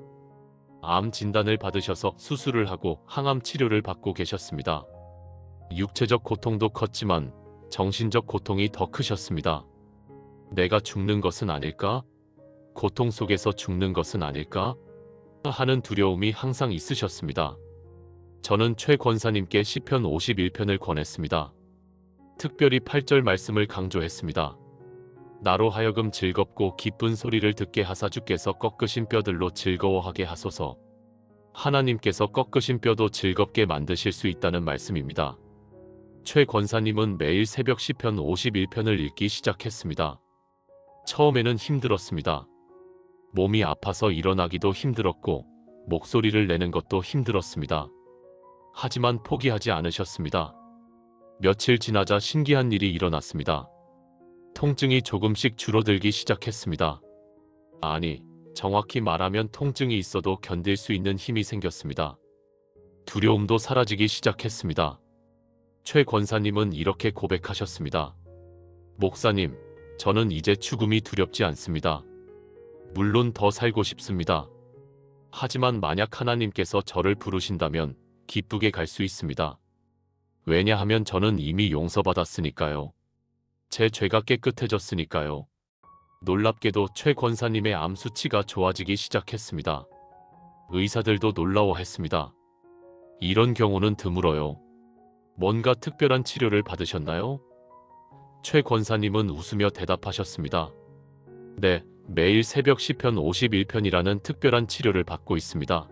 암 진단을 받으셔서 수술을 하고 항암 치료를 받고 계셨습니다. 육체적 고통도 컸지만 정신적 고통이 더 크셨습니다. 내가 죽는 것은 아닐까? 고통 속에서 죽는 것은 아닐까? 하는 두려움이 항상 있으셨습니다. 저는 최 권사님께 시편 51편을 권했습니다. 특별히 8절 말씀을 강조했습니다. 나로 하여금 즐겁고 기쁜 소리를 듣게 하사 주께서 꺾으신 뼈들로 즐거워하게 하소서. 하나님께서 꺾으신 뼈도 즐겁게 만드실 수 있다는 말씀입니다. 최 권사님은 매일 새벽 시편 51편을 읽기 시작했습니다. 처음에는 힘들었습니다. 몸이 아파서 일어나기도 힘들었고 목소리를 내는 것도 힘들었습니다. 하지만 포기하지 않으셨습니다. 며칠 지나자 신기한 일이 일어났습니다. 통증이 조금씩 줄어들기 시작했습니다. 아니, 정확히 말하면 통증이 있어도 견딜 수 있는 힘이 생겼습니다. 두려움도 사라지기 시작했습니다. 최 권사님은 이렇게 고백하셨습니다. 목사님, 저는 이제 죽음이 두렵지 않습니다. 물론 더 살고 싶습니다. 하지만 만약 하나님께서 저를 부르신다면 기쁘게 갈 수 있습니다. 왜냐하면 저는 이미 용서받았으니까요. 제 죄가 깨끗해졌으니까요. 놀랍게도 최 권사님의 암 수치가 좋아지기 시작했습니다. 의사들도 놀라워했습니다. 이런 경우는 드물어요. 뭔가 특별한 치료를 받으셨나요? 최 권사님은 웃으며 대답하셨습니다. 네, 매일 새벽 시편 51편이라는 특별한 치료를 받고 있습니다.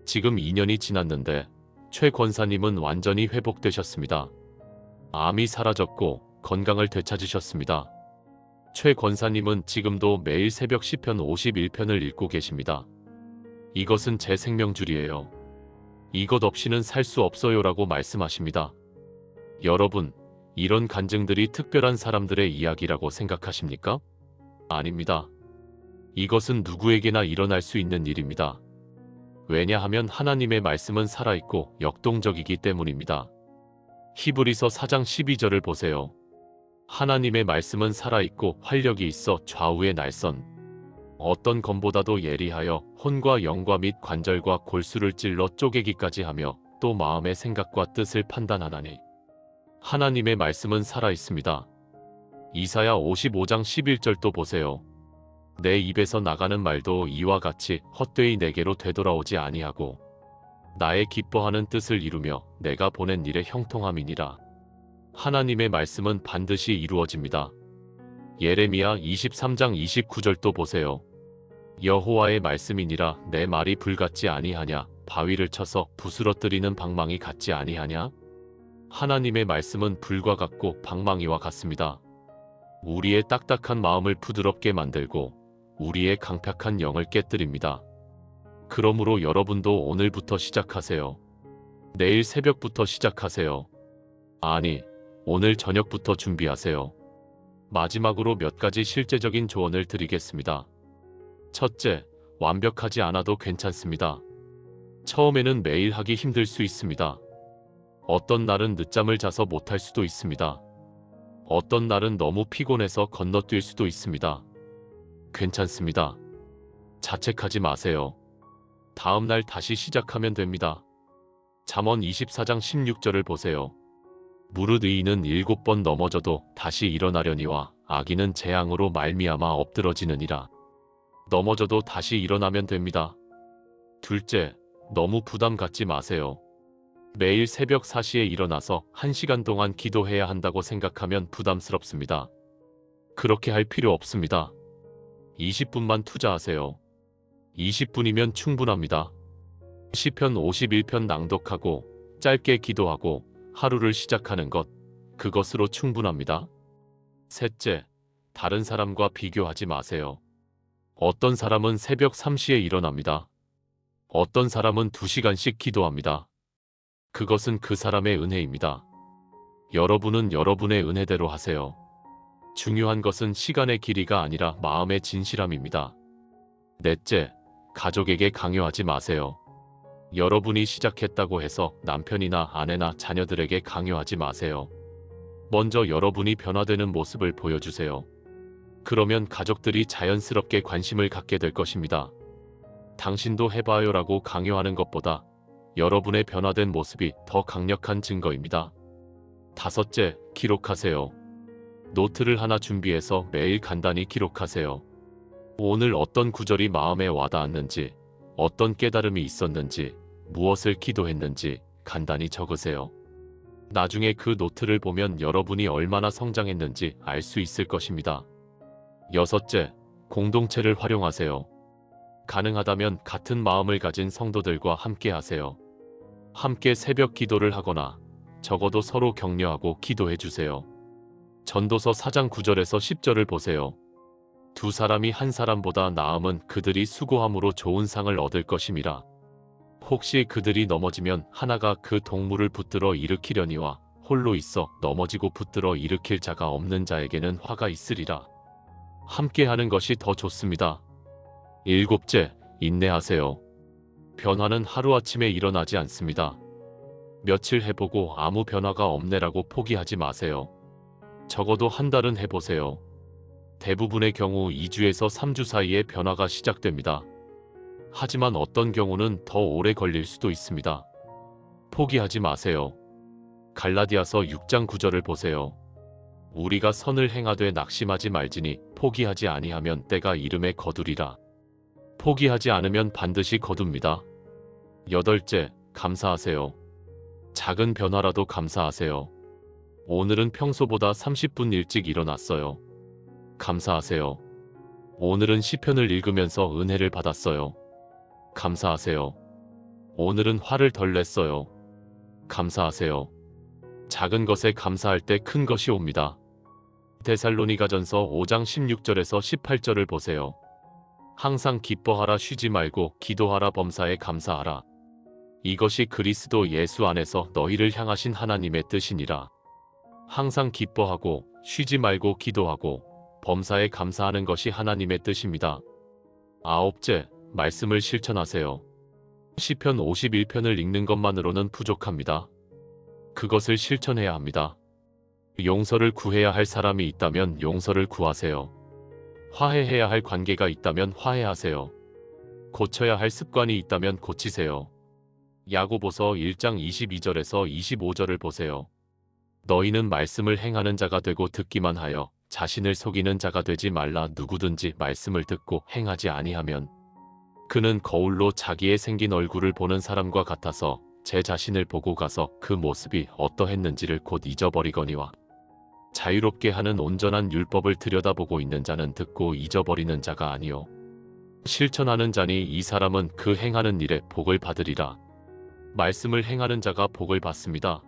지금 2년이 지났는데 최 권사님은 완전히 회복되셨습니다. 암이 사라졌고 건강을 되찾으셨습니다. 최 권사님은 지금도 매일 새벽 시편 51편을 읽고 계십니다. 이것은 제 생명줄이에요. 이것 없이는 살 수 없어요라고 말씀하십니다. 여러분, 이런 간증들이 특별한 사람들의 이야기라고 생각하십니까? 아닙니다. 이것은 누구에게나 일어날 수 있는 일입니다. 왜냐하면 하나님의 말씀은 살아있고 역동적이기 때문입니다. 히브리서 4장 12절을 보세요. 하나님의 말씀은 살아있고 활력이 있어 좌우의 날선 어떤 검보다도 예리하여 혼과 영과 및 관절과 골수를 찔러 쪼개기까지 하며 또 마음의 생각과 뜻을 판단하나니 하나님의 말씀은 살아있습니다. 이사야 55장 11절도 보세요. 내 입에서 나가는 말도 이와 같이 헛되이 내게로 되돌아오지 아니하고 나의 기뻐하는 뜻을 이루며 내가 보낸 일에 형통함이니라. 하나님의 말씀은 반드시 이루어집니다. 예레미야 23장 29절도 보세요. 여호와의 말씀이니라 내 말이 불같지 아니하냐 바위를 쳐서 부스러뜨리는 방망이 같지 아니하냐. 하나님의 말씀은 불과 같고 방망이와 같습니다. 우리의 딱딱한 마음을 부드럽게 만들고 우리의 강팍한 영을 깨뜨립니다. 그러므로 여러분도 오늘부터 시작하세요. 내일 새벽부터 시작하세요. 아니, 오늘 저녁부터 준비하세요. 마지막으로 몇 가지 실제적인 조언을 드리겠습니다. 첫째, 완벽하지 않아도 괜찮습니다. 처음에는 매일 하기 힘들 수 있습니다. 어떤 날은 늦잠을 자서 못할 수도 있습니다. 어떤 날은 너무 피곤해서 건너뛸 수도 있습니다. 괜찮습니다. 자책하지 마세요. 다음 날 다시 시작하면 됩니다. 잠언 24장 16절을 보세요. 무릇 의인은 7번 넘어져도 다시 일어나려니와 악인은 재앙으로 말미암아 엎드러지느니라. 넘어져도 다시 일어나면 됩니다. 둘째, 너무 부담 갖지 마세요. 매일 새벽 4시에 일어나서 1시간 동안 기도해야 한다고 생각하면 부담스럽습니다. 그렇게 할 필요 없습니다. 20분만 투자하세요. 20분이면 충분합니다. 시편 51편 낭독하고 짧게 기도하고 하루를 시작하는 것, 그것으로 충분합니다. 셋째, 다른 사람과 비교하지 마세요. 어떤 사람은 새벽 3시에 일어납니다. 어떤 사람은 2시간씩 기도합니다. 그것은 그 사람의 은혜입니다. 여러분은 여러분의 은혜대로 하세요. 중요한 것은 시간의 길이가 아니라 마음의 진실함입니다. 넷째, 가족에게 강요하지 마세요. 여러분이 시작했다고 해서 남편이나 아내나 자녀들에게 강요하지 마세요. 먼저 여러분이 변화되는 모습을 보여주세요. 그러면 가족들이 자연스럽게 관심을 갖게 될 것입니다. 당신도 해봐요라고 강요하는 것보다 여러분의 변화된 모습이 더 강력한 증거입니다. 다섯째, 기록하세요. 노트를 하나 준비해서 매일 간단히 기록하세요. 오늘 어떤 구절이 마음에 와닿았는지, 어떤 깨달음이 있었는지, 무엇을 기도했는지 간단히 적으세요. 나중에 그 노트를 보면 여러분이 얼마나 성장했는지 알 수 있을 것입니다. 여섯째, 공동체를 활용하세요. 가능하다면 같은 마음을 가진 성도들과 함께 하세요. 함께 새벽 기도를 하거나 적어도 서로 격려하고 기도해 주세요. 전도서 4장 9절에서 10절을 보세요. 두 사람이 한 사람보다 나음은 그들이 수고함으로 좋은 상을 얻을 것임이라. 혹시 그들이 넘어지면 하나가 그 동물을 붙들어 일으키려니와 홀로 있어 넘어지고 붙들어 일으킬 자가 없는 자에게는 화가 있으리라. 함께하는 것이 더 좋습니다. 일곱째, 인내하세요. 변화는 하루아침에 일어나지 않습니다. 며칠 해보고 아무 변화가 없네라고 포기하지 마세요. 적어도 한 달은 해보세요. 대부분의 경우 2주에서 3주 사이에 변화가 시작됩니다. 하지만 어떤 경우는 더 오래 걸릴 수도 있습니다. 포기하지 마세요. 갈라디아서 6장 9절을 보세요. 우리가 선을 행하되 낙심하지 말지니 포기하지 아니하면 때가 이름에 거두리라. 포기하지 않으면 반드시 거둡니다. 여덟째, 감사하세요. 작은 변화라도 감사하세요. 오늘은 평소보다 30분 일찍 일어났어요. 감사하세요. 오늘은 시편을 읽으면서 은혜를 받았어요. 감사하세요. 오늘은 화를 덜 냈어요. 감사하세요. 작은 것에 감사할 때 큰 것이 옵니다. 데살로니가전서 5장 16절에서 18절을 보세요. 항상 기뻐하라, 쉬지 말고 기도하라, 범사에 감사하라. 이것이 그리스도 예수 안에서 너희를 향하신 하나님의 뜻이니라. 항상 기뻐하고 쉬지 말고 기도하고 범사에 감사하는 것이 하나님의 뜻입니다. 아홉째, 말씀을 실천하세요. 시편 51편을 읽는 것만으로는 부족합니다. 그것을 실천해야 합니다. 용서를 구해야 할 사람이 있다면 용서를 구하세요. 화해해야 할 관계가 있다면 화해하세요. 고쳐야 할 습관이 있다면 고치세요. 야고보서 1장 22절에서 25절을 보세요. 너희는 말씀을 행하는 자가 되고 듣기만 하여 자신을 속이는 자가 되지 말라. 누구든지 말씀을 듣고 행하지 아니하면 그는 거울로 자기의 생긴 얼굴을 보는 사람과 같아서 제 자신을 보고 가서 그 모습이 어떠했는지를 곧 잊어버리거니와 자유롭게 하는 온전한 율법을 들여다보고 있는 자는 듣고 잊어버리는 자가 아니요 실천하는 자니 이 사람은 그 행하는 일에 복을 받으리라. 말씀을 행하는 자가 복을 받습니다.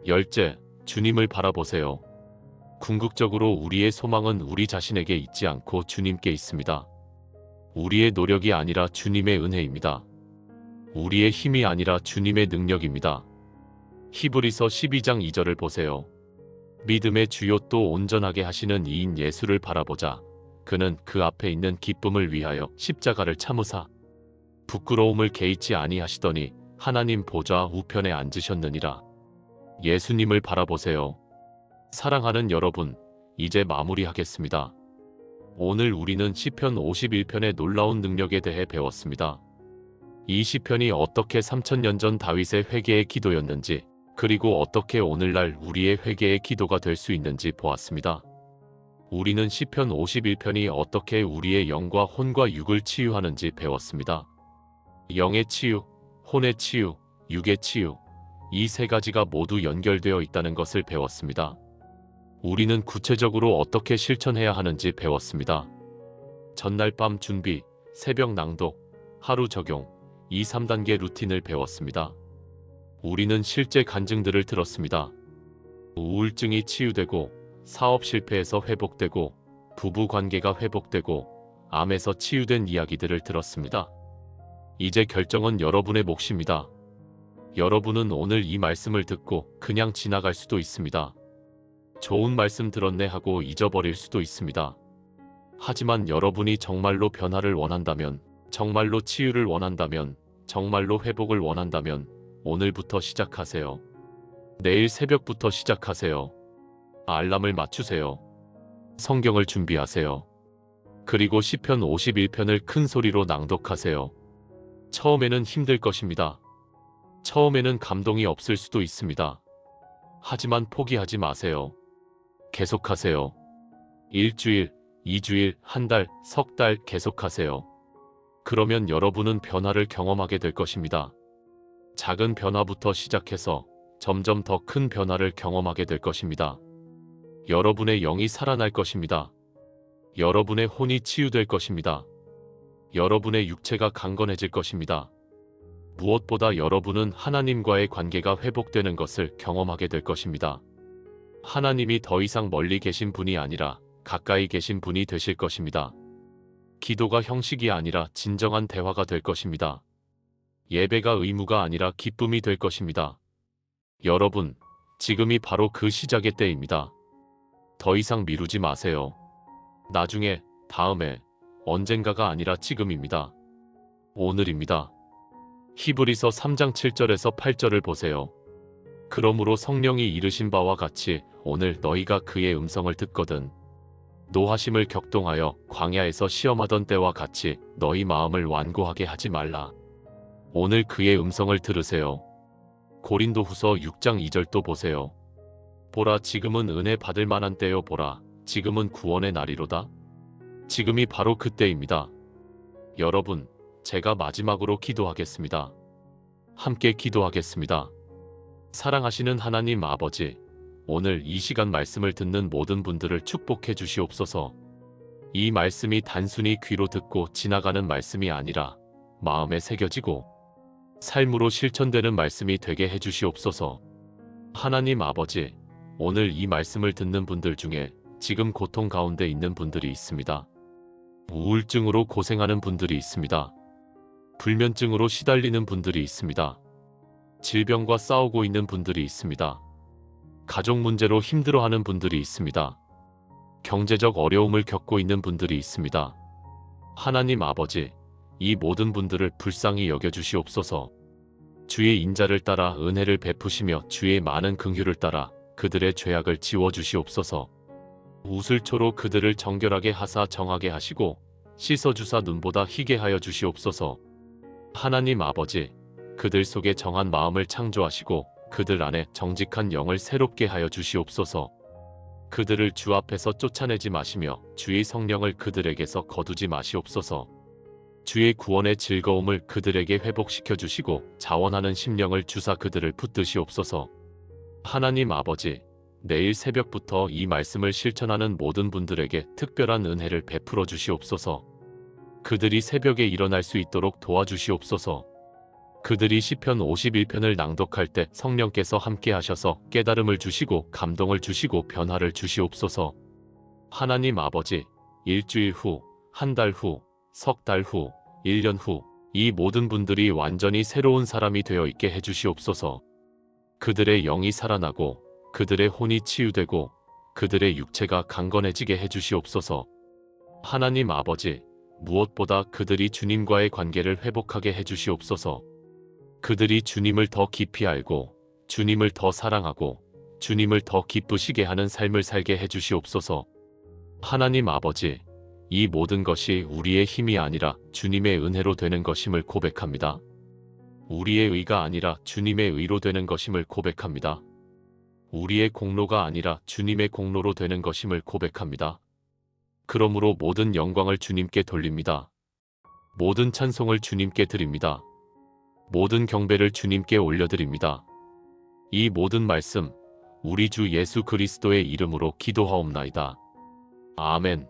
열째, 주님을 바라보세요. 궁극적으로 우리의 소망은 우리 자신에게 있지 않고 주님께 있습니다. 우리의 노력이 아니라 주님의 은혜입니다. 우리의 힘이 아니라 주님의 능력입니다. 히브리서 12장 2절을 보세요. 믿음의 주요 또 온전하게 하시는 이인 예수를 바라보자. 그는 그 앞에 있는 기쁨을 위하여 십자가를 참으사 부끄러움을 개의치 아니하시더니 하나님 보좌 우편에 앉으셨느니라. 예수님을 바라보세요. 사랑하는 여러분, 이제 마무리하겠습니다. 오늘 우리는 시편 51편의 놀라운 능력에 대해 배웠습니다. 이 시편이 어떻게 3000년 전 다윗의 회개의 기도였는지, 그리고 어떻게 오늘날 우리의 회개의 기도가 될 수 있는지 보았습니다. 우리는 시편 51편이 어떻게 우리의 영과 혼과 육을 치유하는지 배웠습니다. 영의 치유, 혼의 치유, 육의 치유, 이 세 가지가 모두 연결되어 있다는 것을 배웠습니다. 우리는 구체적으로 어떻게 실천해야 하는지 배웠습니다. 전날 밤 준비, 새벽 낭독, 하루 적용, 이 3단계 루틴을 배웠습니다. 우리는 실제 간증들을 들었습니다. 우울증이 치유되고, 사업 실패에서 회복되고, 부부 관계가 회복되고, 암에서 치유된 이야기들을 들었습니다. 이제 결정은 여러분의 몫입니다. 여러분은 오늘 이 말씀을 듣고 그냥 지나갈 수도 있습니다. 좋은 말씀 들었네 하고 잊어버릴 수도 있습니다. 하지만 여러분이 정말로 변화를 원한다면, 정말로 치유를 원한다면, 정말로 회복을 원한다면 오늘부터 시작하세요. 내일 새벽부터 시작하세요. 알람을 맞추세요. 성경을 준비하세요. 그리고 시편 51편을 큰 소리로 낭독하세요. 처음에는 힘들 것입니다. 처음에는 감동이 없을 수도 있습니다. 하지만 포기하지 마세요. 계속하세요. 일주일, 2주일, 한 달, 석 달 계속하세요. 그러면 여러분은 변화를 경험하게 될 것입니다. 작은 변화부터 시작해서 점점 더 큰 변화를 경험하게 될 것입니다. 여러분의 영이 살아날 것입니다. 여러분의 혼이 치유될 것입니다. 여러분의 육체가 강건해질 것입니다. 무엇보다 여러분은 하나님과의 관계가 회복되는 것을 경험하게 될 것입니다. 하나님이 더 이상 멀리 계신 분이 아니라 가까이 계신 분이 되실 것입니다. 기도가 형식이 아니라 진정한 대화가 될 것입니다. 예배가 의무가 아니라 기쁨이 될 것입니다. 여러분, 지금이 바로 그 시작의 때입니다. 더 이상 미루지 마세요. 나중에, 다음에, 언젠가가 아니라 지금입니다. 오늘입니다. 히브리서 3장 7절에서 8절을 보세요. 그러므로 성령이 이르신 바와 같이 오늘 너희가 그의 음성을 듣거든 노하심을 격동하여 광야에서 시험하던 때와 같이 너희 마음을 완고하게 하지 말라. 오늘 그의 음성을 들으세요. 고린도후서 6장 2절도 보세요. 보라 지금은 은혜 받을 만한 때요 보라 지금은 구원의 날이로다. 지금이 바로 그때입니다. 여러분, 제가 마지막으로 기도하겠습니다. 함께 기도하겠습니다. 사랑하시는 하나님 아버지, 오늘 이 시간 말씀을 듣는 모든 분들을 축복해 주시옵소서. 이 말씀이 단순히 귀로 듣고 지나가는 말씀이 아니라 마음에 새겨지고 삶으로 실천되는 말씀이 되게 해 주시옵소서. 하나님 아버지, 오늘 이 말씀을 듣는 분들 중에 지금 고통 가운데 있는 분들이 있습니다. 우울증으로 고생하는 분들이 있습니다. 불면증으로 시달리는 분들이 있습니다. 질병과 싸우고 있는 분들이 있습니다. 가족 문제로 힘들어하는 분들이 있습니다. 경제적 어려움을 겪고 있는 분들이 있습니다. 하나님 아버지, 이 모든 분들을 불쌍히 여겨주시옵소서. 주의 인자를 따라 은혜를 베푸시며 주의 많은 긍휼을 따라 그들의 죄악을 지워주시옵소서. 우슬초로 그들을 정결하게 하사 정하게 하시고 씻어주사 눈보다 희게 하여 주시옵소서. 하나님 아버지, 그들 속에 정한 마음을 창조하시고 그들 안에 정직한 영을 새롭게 하여 주시옵소서. 그들을 주 앞에서 쫓아내지 마시며 주의 성령을 그들에게서 거두지 마시옵소서. 주의 구원의 즐거움을 그들에게 회복시켜 주시고 자원하는 심령을 주사 그들을 붙드시옵소서. 하나님 아버지, 내일 새벽부터 이 말씀을 실천하는 모든 분들에게 특별한 은혜를 베풀어 주시옵소서. 그들이 새벽에 일어날 수 있도록 도와주시옵소서. 그들이 시편 51편을 낭독할 때 성령께서 함께 하셔서 깨달음을 주시고 감동을 주시고 변화를 주시옵소서. 하나님 아버지, 일주일 후, 한 달 후, 석 달 후, 1년 후, 이 모든 분들이 완전히 새로운 사람이 되어 있게 해주시옵소서. 그들의 영이 살아나고 그들의 혼이 치유되고 그들의 육체가 강건해지게 해주시옵소서. 하나님 아버지, 무엇보다 그들이 주님과의 관계를 회복하게 해주시옵소서. 그들이 주님을 더 깊이 알고 주님을 더 사랑하고 주님을 더 기쁘시게 하는 삶을 살게 해주시옵소서. 하나님 아버지, 이 모든 것이 우리의 힘이 아니라 주님의 은혜로 되는 것임을 고백합니다. 우리의 의가 아니라 주님의 의로 되는 것임을 고백합니다. 우리의 공로가 아니라 주님의 공로로 되는 것임을 고백합니다. 그러므로 모든 영광을 주님께 돌립니다. 모든 찬송을 주님께 드립니다. 모든 경배를 주님께 올려드립니다. 이 모든 말씀, 우리 주 예수 그리스도의 이름으로 기도하옵나이다. 아멘.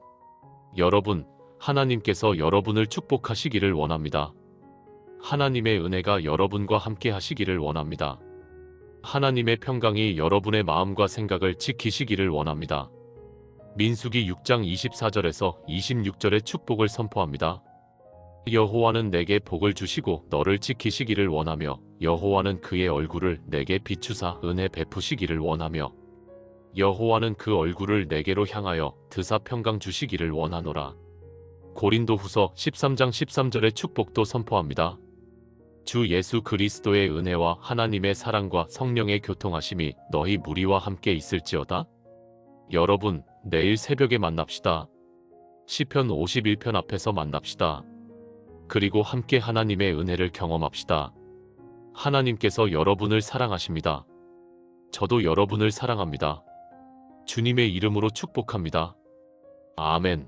여러분, 하나님께서 여러분을 축복하시기를 원합니다. 하나님의 은혜가 여러분과 함께 하시기를 원합니다. 하나님의 평강이 여러분의 마음과 생각을 지키시기를 원합니다. 민수기 6장 24절에서 26절의 축복을 선포합니다. 여호와는 내게 복을 주시고 너를 지키시기를 원하며 여호와는 그의 얼굴을 내게 비추사 은혜 베푸시기를 원하며 여호와는 그 얼굴을 내게로 향하여 드사 평강 주시기를 원하노라. 고린도후서 13장 13절의 축복도 선포합니다. 주 예수 그리스도의 은혜와 하나님의 사랑과 성령의 교통하심이 너희 무리와 함께 있을지어다. 여러분, 내일 새벽에 만납시다. 시편 51편 앞에서 만납시다. 그리고 함께 하나님의 은혜를 경험합시다. 하나님께서 여러분을 사랑하십니다. 저도 여러분을 사랑합니다. 주님의 이름으로 축복합니다. 아멘.